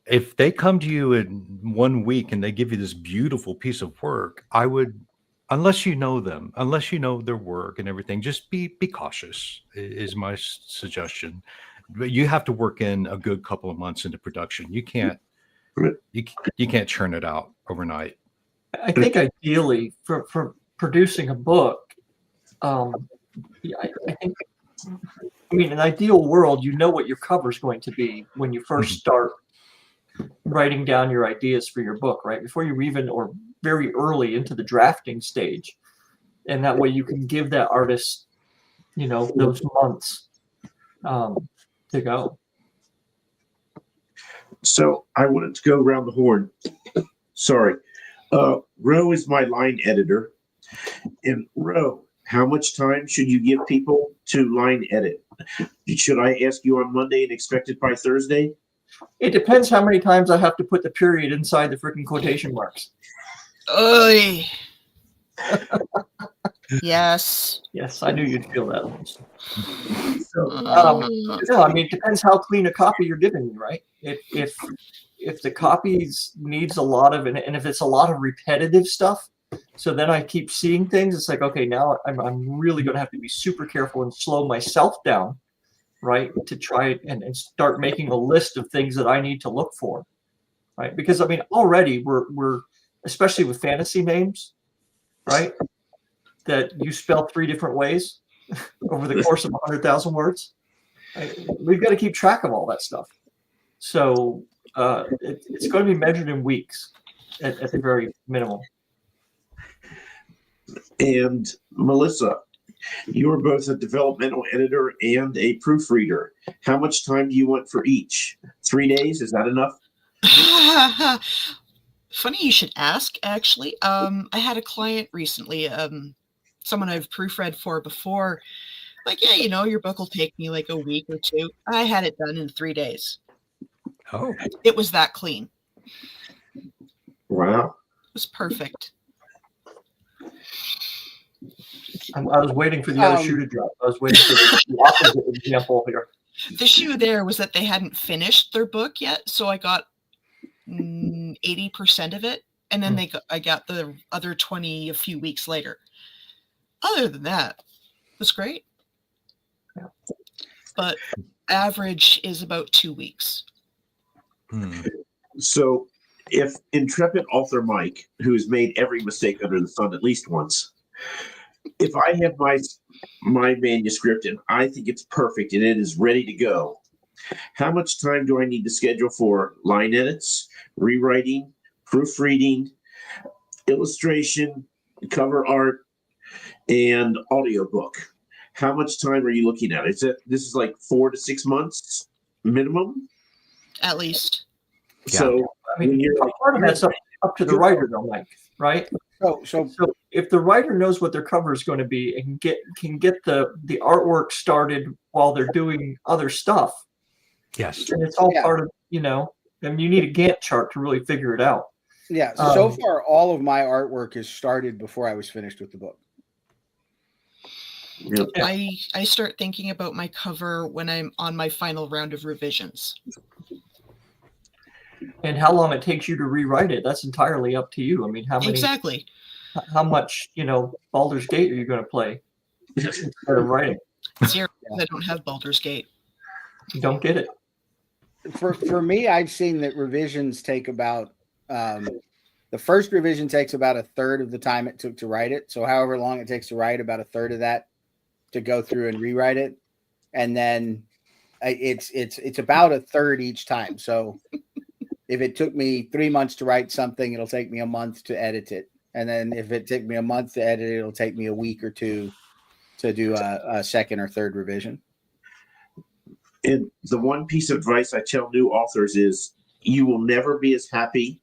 If they come to you in 1 week and they give you this beautiful piece of work, I would, unless you know them, unless you know their work and everything, just be cautious is my suggestion. But you have to work in a good couple of months into production. You can't churn it out overnight. I think ideally for producing a book, I think, in an ideal world, you know what your cover is going to be when you first start writing down your ideas for your book, right? Before you even, or very early into the drafting stage. And that way you can give that artist, those months to go. So I wanted to go around the horn. Sorry. Ro is my line editor. And Ro, how much time should you give people to line edit? Should I ask you on Monday and expect it by Thursday? It depends how many times I have to put the period inside the freaking quotation marks. Oy. Yes. Yes, I knew you'd feel that one. So, it depends how clean a copy you're giving me, right? If the copy needs a lot of, and if it's a lot of repetitive stuff, so then I keep seeing things. It's like, okay, now I'm really going to have to be super careful and slow myself down, right, to try and start making a list of things that I need to look for, right? Because already we're especially with fantasy names, right, that you spell 3 different ways over the course of 100,000 words. Right? We've got to keep track of all that stuff. So it's going to be measured in weeks at the very minimum. And Melissa, you are both a developmental editor and a proofreader. How much time do you want for each? 3 days? Is that enough? Funny you should ask, actually. I had a client recently, someone I've proofread for before. Like, yeah, your book will take me like a week or 2. I had it done in 3 days. Oh. It was that clean. Wow. It was perfect. I was waiting for the other shoe to drop. I was waiting for the opposite example here. The shoe there was that they hadn't finished their book yet, so I got 80% of it, and then I got the other 20 a few weeks later. Other than that, it was great. Yeah. But average is about 2 weeks. So if intrepid author Mike, who's made every mistake under the sun at least once, if I have my manuscript and I think it's perfect and it is ready to go, how much time do I need to schedule for line edits, rewriting, proofreading, illustration, cover art, and audiobook. How much time are you looking at? This is like 4 to 6 months minimum. At least. Yeah. So I mean, when you're like, part of that's up to the writer, though, Mike. Right? So So if the writer knows what their cover is going to be and can get the artwork started while they're doing other stuff, Yes. and it's all Yeah. part of, and you need a Gantt chart to really figure it out. yeah, so Um, far all of my artwork is started before I was finished with the book. yeah. Yeah. I start thinking about my cover when I'm on my final round of revisions. And how long it takes you to rewrite it, that's entirely up to you. I mean, Exactly. how much, Baldur's Gate are you going to play instead of writing? 0. I don't have Baldur's Gate. You don't get it. For me, I've seen that revisions take about the first revision takes about a third of the time it took to write it. So however long it takes to write, about a third of that to go through and rewrite it, and then it's about a third each time. So if it took me 3 months to write something, it'll take me a month to edit it. And then if it took me a month to edit it, it'll take me a week or two to do a second or third revision. And the one piece of advice I tell new authors is you will never be as happy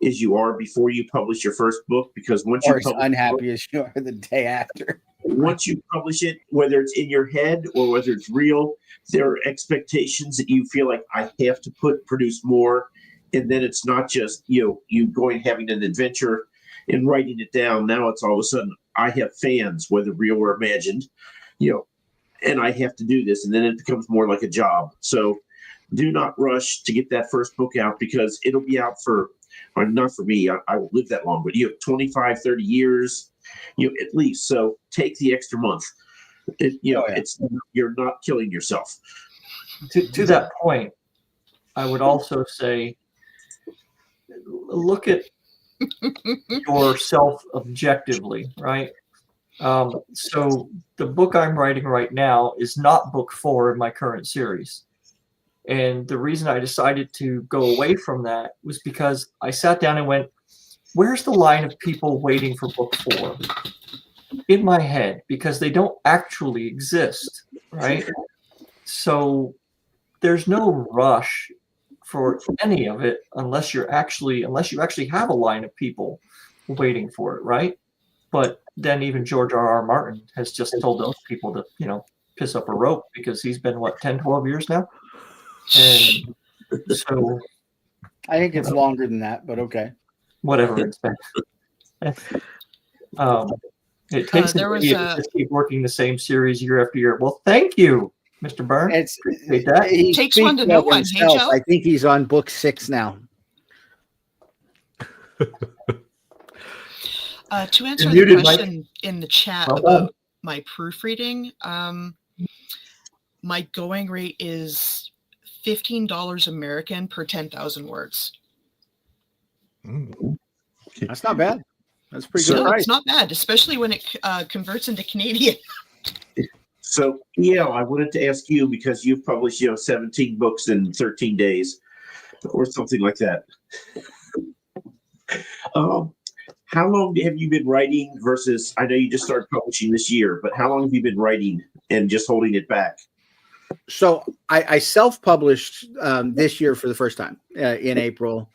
as you are before you publish your first book, because once Or you as unhappy as you are the day after. once you publish it, whether it's in your head or whether it's real, there are expectations that you feel like I have to produce more. And then it's not just, you going, having an adventure and writing it down. Now it's all of a sudden, I have fans, whether real or imagined, and I have to do this. And then it becomes more like a job. So do not rush to get that first book out, because it'll be out not for me. I will live that long, but you have 25, 30 years, at least. So take the extra month. It's, you're not killing yourself. To that point, I would also say, look at yourself objectively, right? So the book I'm writing right now is not book 4 in my current series. And the reason I decided to go away from that was because I sat down and went, where's the line of people waiting for book 4? In my head, because they don't actually exist, right? So there's no rush for any of it unless you actually have a line of people waiting for it, right? But then even George R.R. Martin has just told those people to, piss up a rope, because he's been 10, 12 years now. And so I think it's longer than that, but okay. Whatever it's been. It takes There was to just keep working the same series year after year. Well, thank you, Mr. Byrne. Appreciate that. He Takes speaks one to know of one. Hey, himself. Joe? I think he's on book 6 now. To answer You're the muted, question in the chat Well about done. my proofreading, my going rate is $15 American per 10,000 words. That's not bad. That's pretty So- good No, price. it's not bad, especially when it converts into Canadian. So, I wanted to ask you, because you've published, 17 books in 13 days or something like that. How long have you been writing versus, I know you just started publishing this year, but how long have you been writing and just holding it back? So I self-published this year for the first time in April.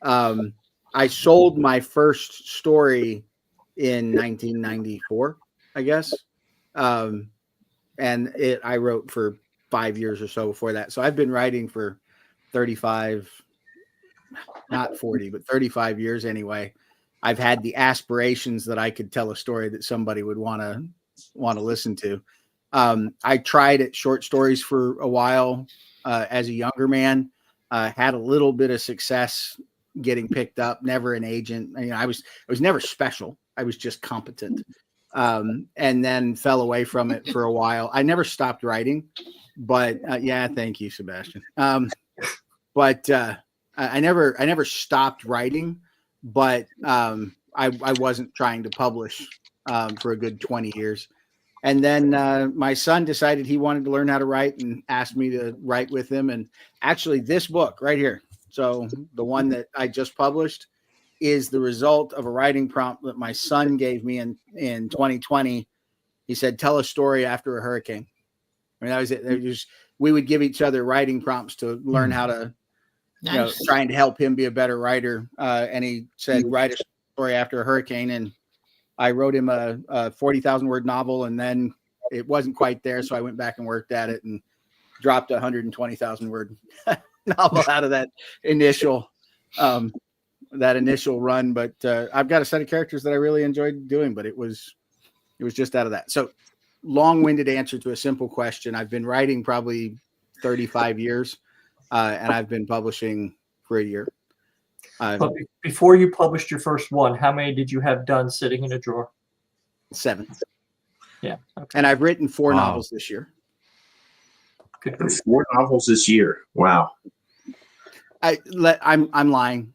I sold my first story in 1994, I guess. And I wrote for 5 years or so before that. So I've been writing for 35, not 40, but 35 years anyway. I've had the aspirations that I could tell a story that somebody would want to listen to. I tried at short stories for a while as a younger man. Had a little bit of success getting picked up. Never an agent. I was never special. I was just competent. And then fell away from it for a while. I never stopped writing, but thank you, Sebastian. But I never stopped writing, but I wasn't trying to publish for a good 20 years. And then my son decided he wanted to learn how to write and asked me to write with him. And actually this book right here, so the one that I just published, is the result of a writing prompt that my son gave me in 2020. He said, "Tell a story after a hurricane." I mean, that was it. We would give each other writing prompts to learn how to, Nice. trying to help him be a better writer. And he said, "Write a story after a hurricane." And I wrote him a 40,000 word novel, and then it wasn't quite there. So I went back and worked at it and dropped a 120,000 word novel out of that initial run. But I've got a set of characters that I really enjoyed doing, but it was just out of that. So long-winded answer to a simple question. I've been writing probably 35 years, and I've been publishing for a year. But before you published your first one, how many did you have done sitting in a drawer? 7. Yeah. Okay. And I've written 4 novels this year. Good. 4 novels this year. Wow. I'm lying.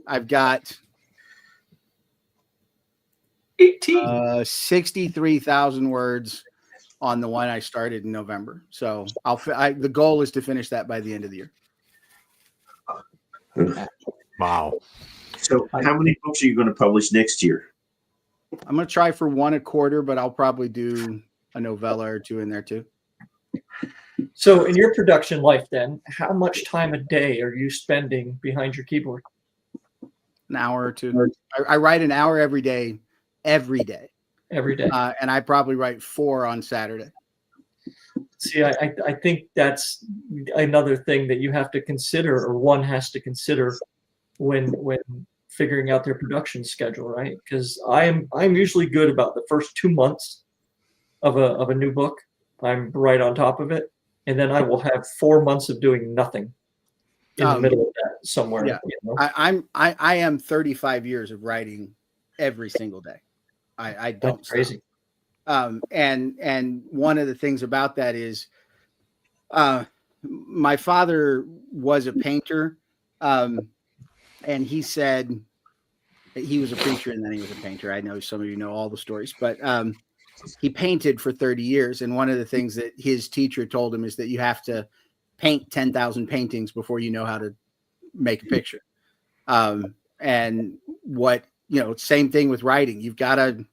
I've got 18. 63,000 words on the one I started in November. So the goal is to finish that by the end of the year. Wow. So how many books are you going to publish next year? I'm going to try for 1 a quarter, but I'll probably do a novella or 2 in there too. So in your production life then, how much time a day are you spending behind your keyboard? An hour or 2. I write an hour every day. Every day. And I probably write 4 on Saturday. See, I think that's another thing that you have to consider, or one has to consider when figuring out their production schedule, right? Because I'm usually good about the first 2 months of a new book. I'm right on top of it, and then I will have 4 months of doing nothing in the middle of that somewhere. Yeah. I am 35 years of writing every single day. I don't. That's crazy. And one of the things about that is, my father was a painter, and he said that he was a preacher and then he was a painter. I know some of you know all the stories, but he painted for 30 years. And one of the things that his teacher told him is that you have to paint 10,000 paintings before you know how to make a picture. And same thing with writing. You got to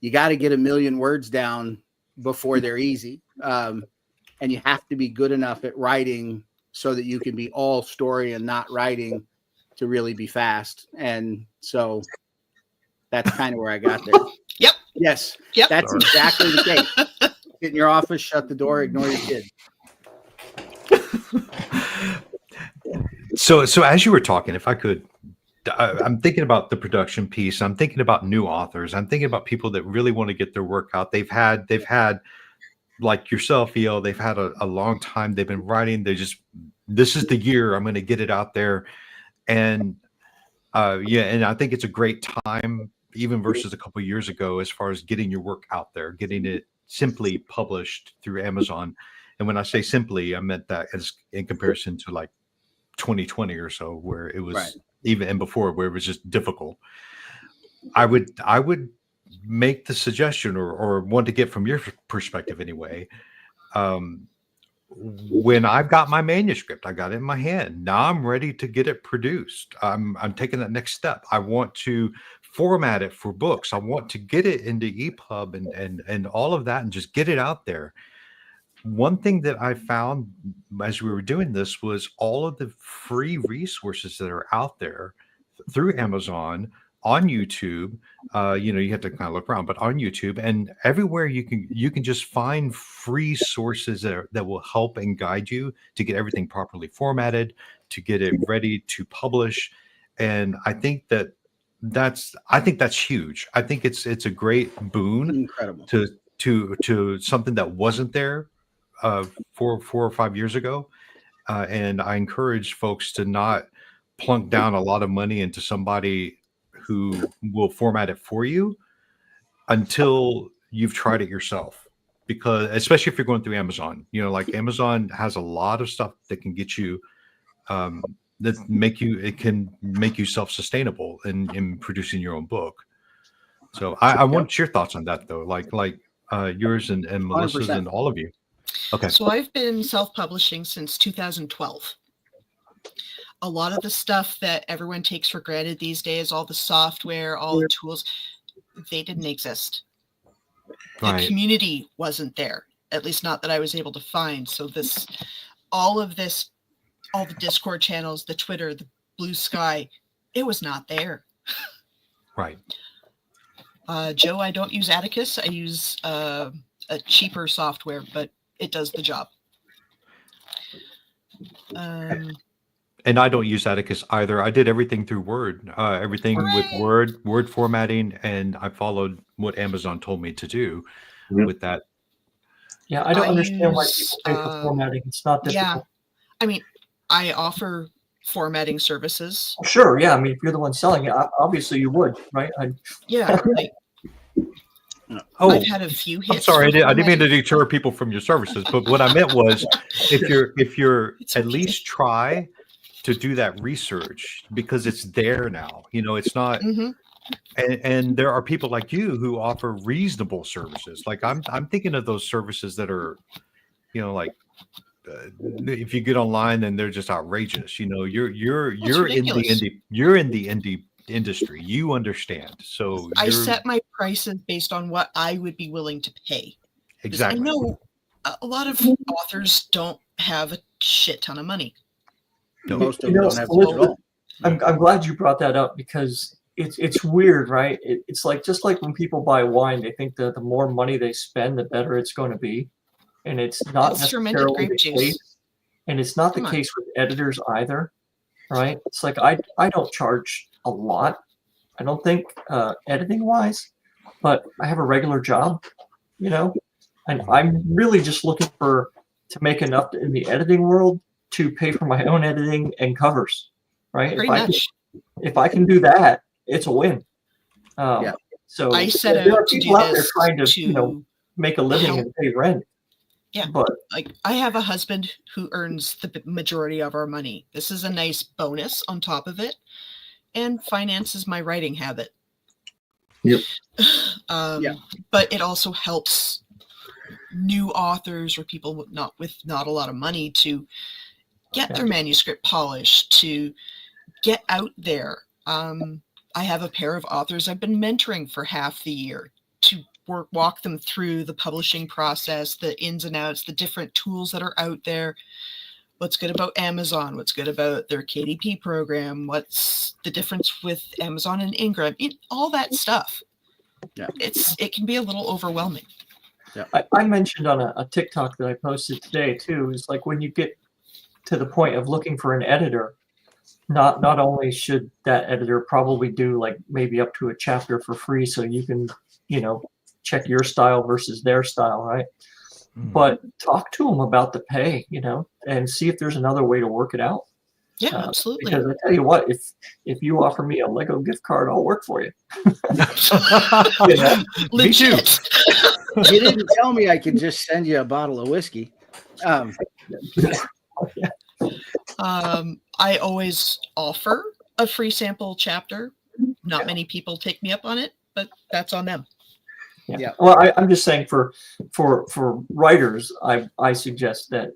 get 1 million words down before they're easy. And you have to be good enough at writing so that you can be all story and not writing to really be fast. And so that's kind of where I got there. Yep. Yes. Yep. That's exactly the case. Get in your office, shut the door, ignore your kid. So as you were talking, if I could, I'm thinking about the production piece. I'm thinking about new authors. I'm thinking about people that really want to get their work out. They've had like yourself, EO, they've had a long time. They've been writing. This is the year I'm going to get it out there. And and I think it's a great time, even versus a couple of years ago, as far as getting your work out there, getting it simply published through Amazon. And when I say simply, I meant that as in comparison to like 2020 or so, where it was right. Even and before, where it was just difficult. I would make the suggestion or want to get from your perspective anyway. When I've got my manuscript, I got it in my hand. Now I'm ready to get it produced. I'm taking that next step. I want to format it for books. I want to get it into EPUB and all of that and just get it out there. One thing that I found as we were doing this was all of the free resources that are out there through Amazon, on YouTube. You have to kind of look around, but on YouTube and everywhere you can just find free sources that will help and guide you to get everything properly formatted, to get it ready to publish. And I think that's huge. I think it's a great boon. Incredible. to something that wasn't there 4 or 5 years ago. And I encourage folks to not plunk down a lot of money into somebody who will format it for you until you've tried it yourself. Because especially if you're going through Amazon, like Amazon has a lot of stuff that can get you, it can make you self-sustainable in producing your own book. So I want your thoughts on that though, like yours and Melissa's 100%. and all of you. Okay. So I've been self-publishing since 2012. a lot of the stuff that everyone takes for granted these days, all the software, all the tools, they didn't exist. The community wasn't there, at least not that I was able to find. So all the Discord channels, the Twitter, the Blue Sky, it was not there. Right. Joe, I don't use Atticus. I use a cheaper software, but it does the job. And I don't use Atticus either. I did everything through Word, everything with Word formatting, and I followed what Amazon told me to do with that. Yeah, I don't understand why people pay for formatting. It's not difficult. Yeah, I mean, I offer formatting services. Sure, yeah. I mean, if you're the one selling it, obviously you would, right? I've had a few hits. I'm sorry, I didn't mean to deter people from your services, but what I meant was, if you're at least try to do that research, because it's there now. It's not. And there are people like you who offer reasonable services. Like I'm thinking of those services that are, like if you get online and they're just outrageous. You're in the indie industry. You understand. So I set my prices based on what I would be willing to pay. Exactly. I know a lot of authors don't have a shit ton of money. No. Most of them don't have it at all. I'm glad you brought that up, because it's weird, right? It's like, just like when people buy wine, they think that the more money they spend, the better it's going to be, and it's not necessarily the case. And it's not the case with editors either, right? It's like I don't charge a lot, I don't think, editing wise, but I have a regular job, and I'm really just looking to make enough in the editing world to pay for my own editing and covers, right? If I can do that, it's a win. So I set there are out to people do out there this trying to make a living and pay rent. Yeah, but I have a husband who earns the majority of our money. This is a nice bonus on top of it, and finances my writing habit. Yep. But it also helps new authors or people with not a lot of money to get their manuscript polished, to get out there. I have a pair of authors I've been mentoring for half the year to walk them through the publishing process, the ins and outs, the different tools that are out there. What's good about Amazon? What's good about their KDP program? What's the difference with Amazon and Ingram? All that stuff. Yeah, it can be a little overwhelming. Yeah, I mentioned on a TikTok that I posted today too, is like, when you get to the point of looking for an editor, not only should that editor probably do like maybe up to a chapter for free, so you can check your style versus their style, right? But talk to them about the pay, and see if there's another way to work it out. Yeah, absolutely. Because I tell you what, if you offer me a Lego gift card, I'll work for you. Me too. You didn't tell me I could just send you a bottle of whiskey. I always offer a free sample chapter. Not many people take me up on it, but that's on them. Yeah. Well, I'm just saying for writers, I suggest that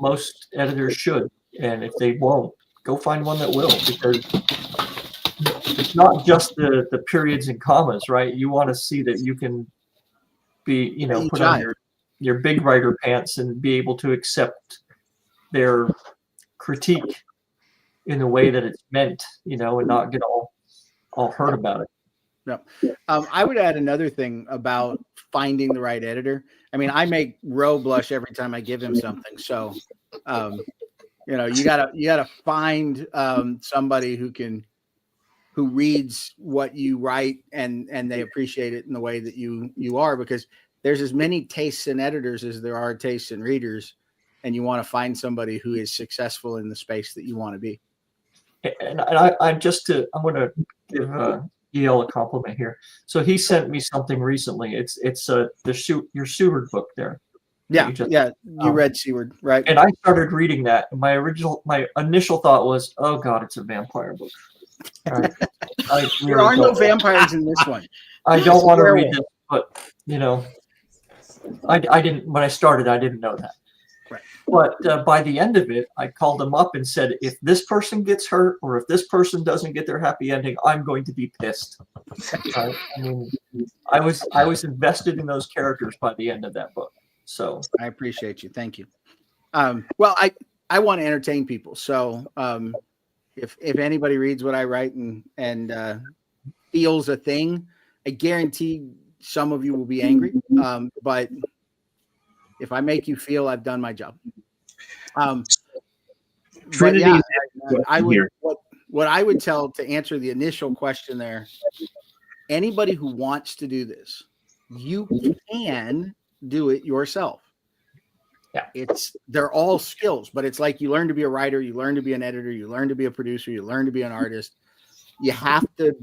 most editors should, and if they won't, go find one that will, because it's not just the periods and commas, right? You want to see that you can be put on your big writer pants and be able to accept their critique in the way that it's meant, and not get all hurt about it. No. I would add another thing about finding the right editor. I mean, I make Roe blush every time I give him something. So, you gotta find somebody who reads what you write and they appreciate it in the way that you are, because there's as many tastes in editors as there are tastes in readers, and you want to find somebody who is successful in the space that you want to be. And I'm going to give EL a compliment here. So he sent me something recently. It's your Seward book there. Yeah, you read Seward, right? And I started reading that. And my initial thought was, oh God, it's a vampire book. Right. There are no vampires in this one. I don't want to read this, but I didn't. When I started, I didn't know that. Right. But by the end of it, I called them up and said, if this person gets hurt or if this person doesn't get their happy ending, I'm going to be pissed. I mean, I was invested in those characters by the end of that book. So I appreciate you. Thank you. Well, I want to entertain people. So if anybody reads what I write and feels a thing, I guarantee some of you will be angry. But if I make you feel, I've done my job. Trinity, yeah, I would. What I would tell to answer the initial question there, anybody who wants to do this, you can do it yourself. Yeah. They're all skills, but it's like you learn to be a writer, you learn to be an editor, you learn to be a producer, you learn to be an artist. You have to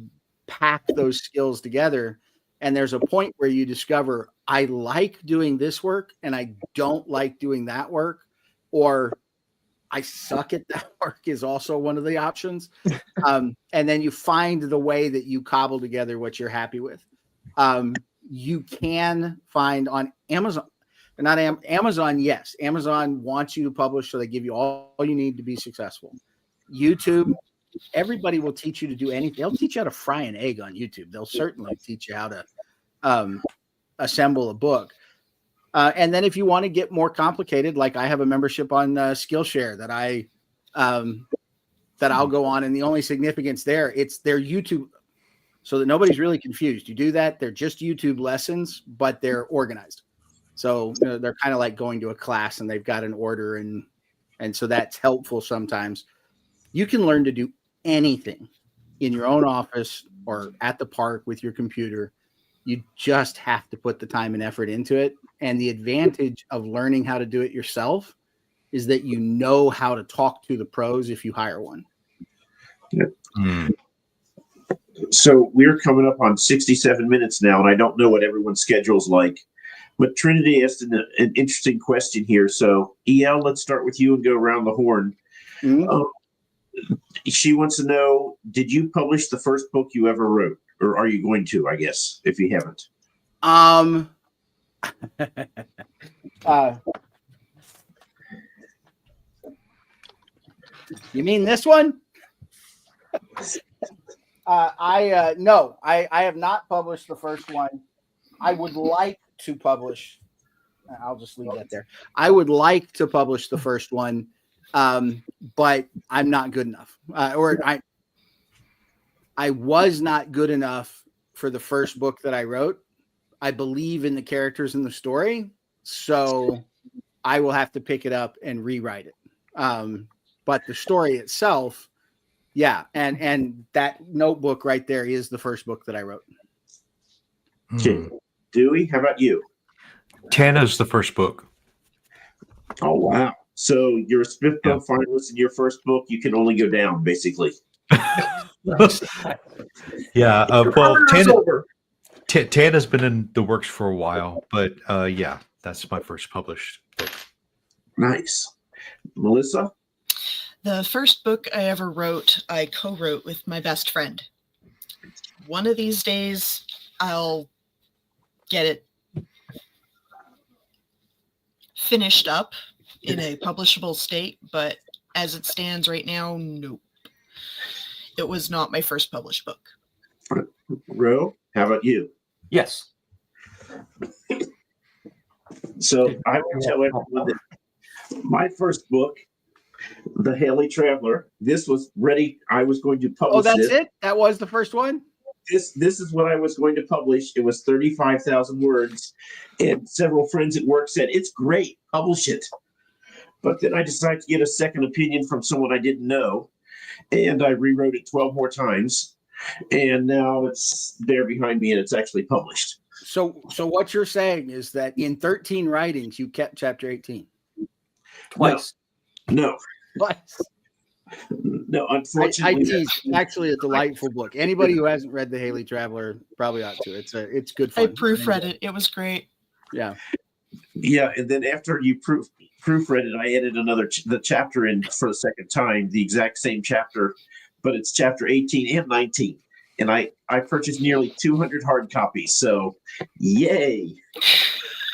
pack those skills together. And there's a point where you discover, I like doing this work and I don't like doing that work, or I suck at that work is also one of the options. And then you find the way that you cobble together what you're happy with. You can find on Amazon, not Amazon. Yes. Amazon wants you to publish, so they give you all you need to be successful. YouTube, everybody will teach you to do anything. They'll teach you how to fry an egg on YouTube. They'll certainly teach you how to assemble a book. And then if you want to get more complicated, like I have a membership on Skillshare that I'll go on. And the only significance there, it's their YouTube, so that nobody's really confused. You do that. They're just YouTube lessons, but they're organized. So they're kind of like going to a class and they've got an order. And so that's helpful sometimes. You can learn to do anything in your own office or at the park with your computer. You just have to put the time and effort into it. And the advantage of learning how to do it yourself is that you know how to talk to the pros if you hire one. Yep. So we're coming up on 67 minutes now, and I don't know what everyone's schedule's like. But Trinity asked an interesting question here. So, EL, let's start with you and go around the horn. Mm-hmm. She wants to know, did you publish the first book you ever wrote? Or are you going to, I guess, if you haven't? You mean this one? No, I have not published the first one. I would like to publish. I'll just leave that there. I would like to publish the first one, but I'm not good enough. I was not good enough for the first book that I wrote. I believe in the characters and the story, so I will have to pick it up and rewrite it. But the story itself, yeah, and that notebook right there is the first book that I wrote. Okay. Dewey, how about you? Tana's the first book. Oh, wow. So you're a Smith Book finalist in your first book. You can only go down, basically. Yeah. Well, Tana's been in the works for a while, but yeah, that's my first published book. Nice. Melissa? The first book I ever wrote, I co-wrote with my best friend. One of these days, I'll get it finished up in a publishable state, but as it stands right now, nope. It was not my first published book. Ro, how about you? yes. So I will tell everyone that my first book, The Haley Traveler, this was ready. I was going to publish. Oh, that's it? That was the first one? This is what I was going to publish. It was 35,000 words, and several friends at work said, it's great, publish it. But then I decided to get a second opinion from someone I didn't know, and I rewrote it 12 more times, and now it's there behind me, and it's actually published. So what you're saying is that in 13 writings, you kept chapter 18? Twice. No. Twice. No, I unfortunately. tease. It's actually a delightful book. Anybody who hasn't read The Haley Traveler probably ought to. It's good fun. I proofread it. It was great. Yeah. Yeah, and then after you proofread it, I added the chapter in for the second time, the exact same chapter, but it's chapter 18 and 19. And I purchased nearly 200 hard copies, so yay.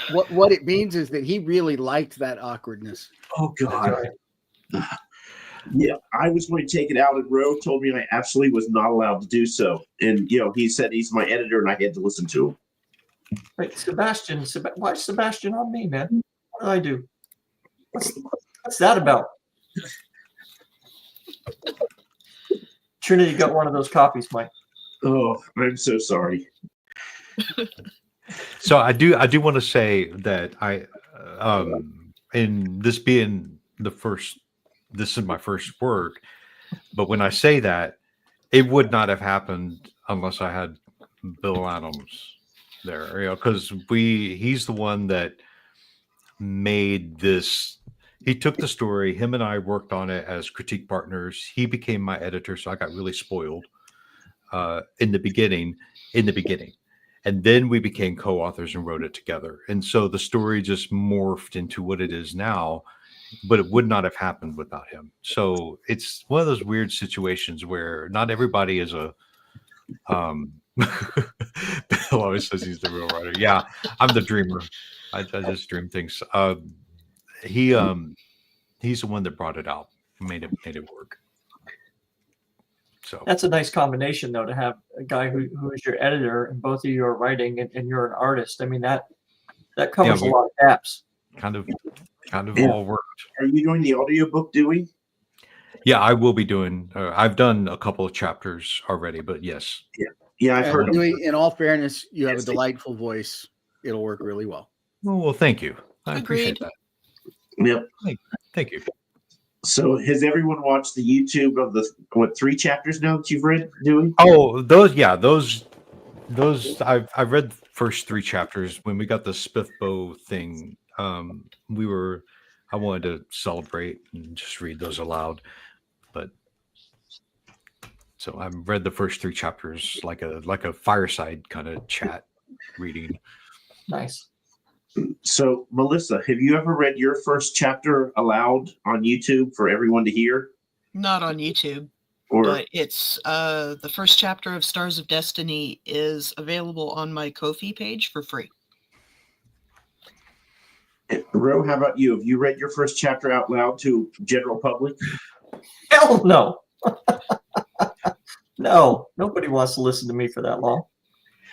What it means is that he really liked that awkwardness. Oh God. Yeah, I was going to take it out, and Roe told me I absolutely was not allowed to do so. And he said he's my editor, and I had to listen to him. Wait, Sebastian, why is Sebastian on me, man? What did I do? What's that about? Trinity got one of those copies, Mike. Oh, I'm so sorry. So I do want to say that in this being this is my first work, but when I say that, it would not have happened unless I had Bill Adams there, because he's the one that made this. He took the story, him and I worked on it as critique partners. He became my editor, so I got really spoiled in the beginning. And then we became co-authors and wrote it together. And so the story just morphed into what it is now, but it would not have happened without him. So it's one of those weird situations where not everybody is a Bill always says he's the real writer. Yeah, I'm the dreamer. I just dream things. He's the one that brought it out, made it work. So that's a nice combination, though, to have a guy who is your editor and both of you are writing and you're an artist. I mean, that covers a lot of gaps. Kind of Yeah. all worked. Are you doing the audiobook, Dewey? Yeah, I will be doing. I've done a couple of chapters already, but yes. Yeah, I've heard. In all fairness, you have a delightful voice. It'll work really well. Oh, well, thank you. I appreciate that. Yep. Thank you. So has everyone watched the YouTube of the 3 chapters now that you've read, Dewey? Oh, those I've read the first 3 chapters. When we got the Spiffbo thing, I wanted to celebrate and just read those aloud. But so I've read the first 3 chapters like a fireside kind of chat reading. Nice. So, Melissa, have you ever read your first chapter aloud on YouTube for everyone to hear? Not on YouTube, but it's the first chapter of Stars of Destiny is available on my Ko-fi page for free. Ro, how about you? Have you read your first chapter out loud to general public? Hell no. No, nobody wants to listen to me for that long.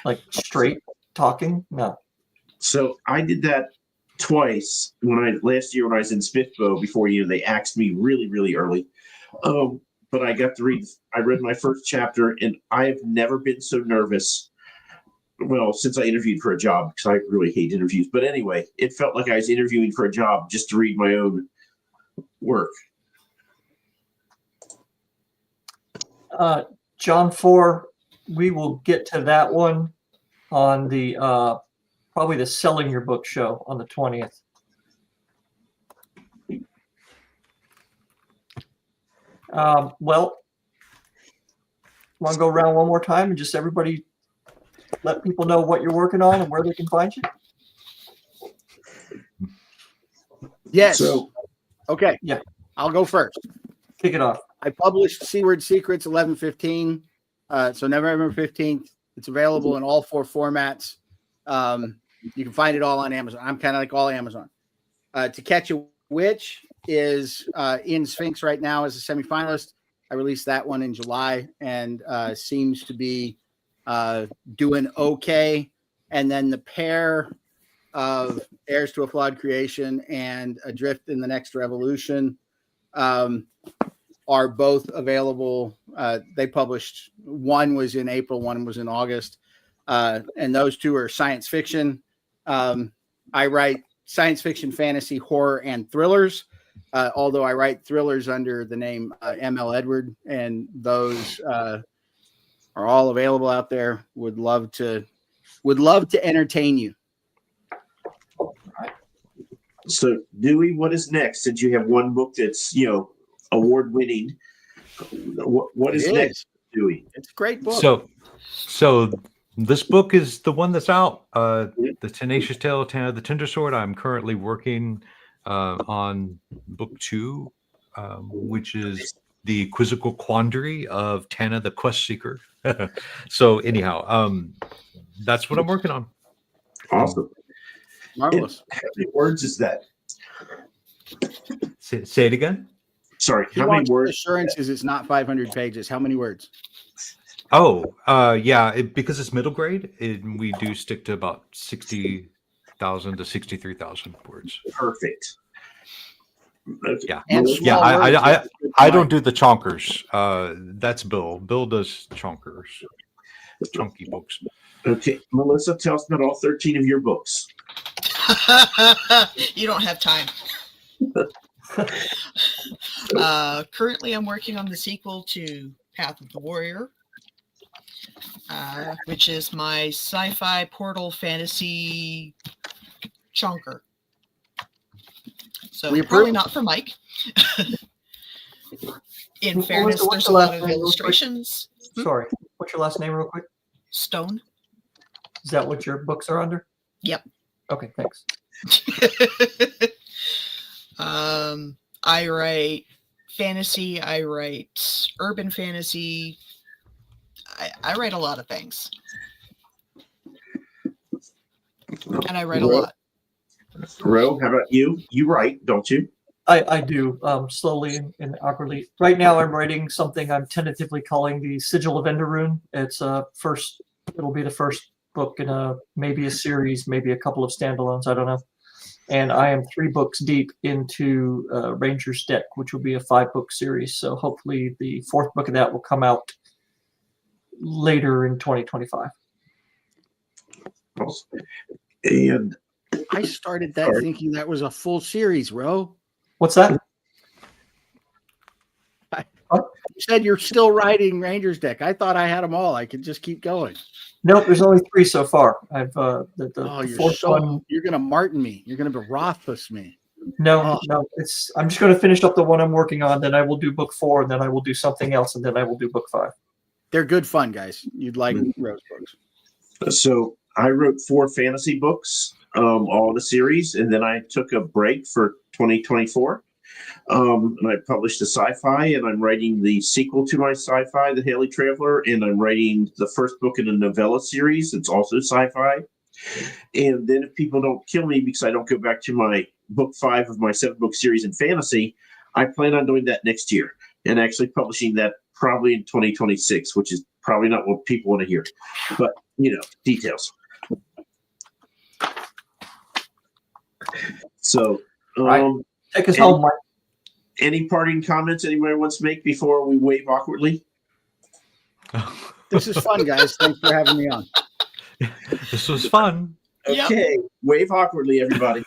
Like straight talking, no. So I did that twice last year when I was in Spiffbo before they axed me really, really early. But I got to read my first chapter, and I have never been so nervous. Well, since I interviewed for a job, because I really hate interviews. But anyway, it felt like I was interviewing for a job just to read my own work. John 4, we will get to that one on the probably the Selling Your Book show on the 20th. Well, want to go around one more time and just everybody let people know what you're working on and where they can find you? Yes. So, okay. Yeah. I'll go first. Kick it off. I published Seaward Secrets 11/15. So November 15th. It's available in all 4 formats. You can find it all on Amazon. I'm kind of like all Amazon. To Catch a Witch is in Sphinx right now as a semifinalist. I released that one in July and seems to be doing okay. And then the pair of Heirs to a Flawed Creation and Adrift in the Next Revolution are both available. They published, one was in April, one was in August. And those 2 are science fiction. I write science fiction, fantasy, horror, and thrillers. Although I write thrillers under the name M.L. Edward, and those are all available out there. Would love to entertain you. So, Dewey, what is next? Since you have one book that's award winning, what is next, Dewey? It's a great book. So this book is the one that's out. The Tenacious Tale of Tana the Tender Sword. I'm currently working on book 2, which is the quizzical quandary of Tana the Quest Seeker. So anyhow, that's what I'm working on. Awesome. Marvelous. How many words is that? Say it again. Sorry, He how many wants words? assurances it's not 500 pages. How many words? Oh, yeah, because it's middle grade, we do stick to about 60,000 to 63,000 words. Perfect. Okay. Yeah. And Melissa? Yeah, small words, I which is good I for don't Mike. do the chonkers. That's Bill. Bill does chonkers, chunky books. Okay, Melissa, tell us about all 13 of your books. You don't have time. Currently, I'm working on the sequel to Path of the Warrior, which is my sci-fi portal fantasy chunker. So We probably approve. not for Mike. In What's fairness, the there's a last lot of name real quick? illustrations. Sorry, what's your last name, real quick? Stone. Is that what your books are under? Yep. Okay, thanks. I write fantasy. I write urban fantasy. I write a lot of things, and I write a lot. Ro, how about you? You write, don't you? I do, slowly and awkwardly. Right now, I'm writing something I'm tentatively calling the Sigil of Enderune. It's it'll be the first book in maybe a series, maybe a couple of standalones, I don't know. And I am 3 books deep into Ranger's Deck, which will be a 5-book series. So hopefully the 4th book of that will come out later in 2025. And I started that thinking that was a full series, Ro. What's that? You said you're still writing Ranger's Deck. I thought I had them all. I could just keep going. Nope, there's only 3 so far. I've the You're 4th one. You're gonna Martin me. You're gonna Rothfuss me. No, I'm just going to finish up the one I'm working on. Then I will do book 4, and then I will do something else, and then I will do book 5. They're good fun, guys. You'd like Ro's books. so I wrote 4 fantasy books, all in a series, and then I took a break for 2024. And I published a sci-fi, and I'm writing the sequel to my sci-fi, The Haley Traveler, and I'm writing the first book in a novella series. It's also sci-fi. And then if people don't kill me because I don't go back to my book 5 of my 7-book series in fantasy, I plan on doing that next year and actually publishing that probably in 2026, which is probably not what people want to hear, but details. So, Right. Take us home, Mike. Any parting comments anybody wants to make before we wave awkwardly? This is fun, guys. Thanks for having me on. This was fun. Okay, wave awkwardly, everybody.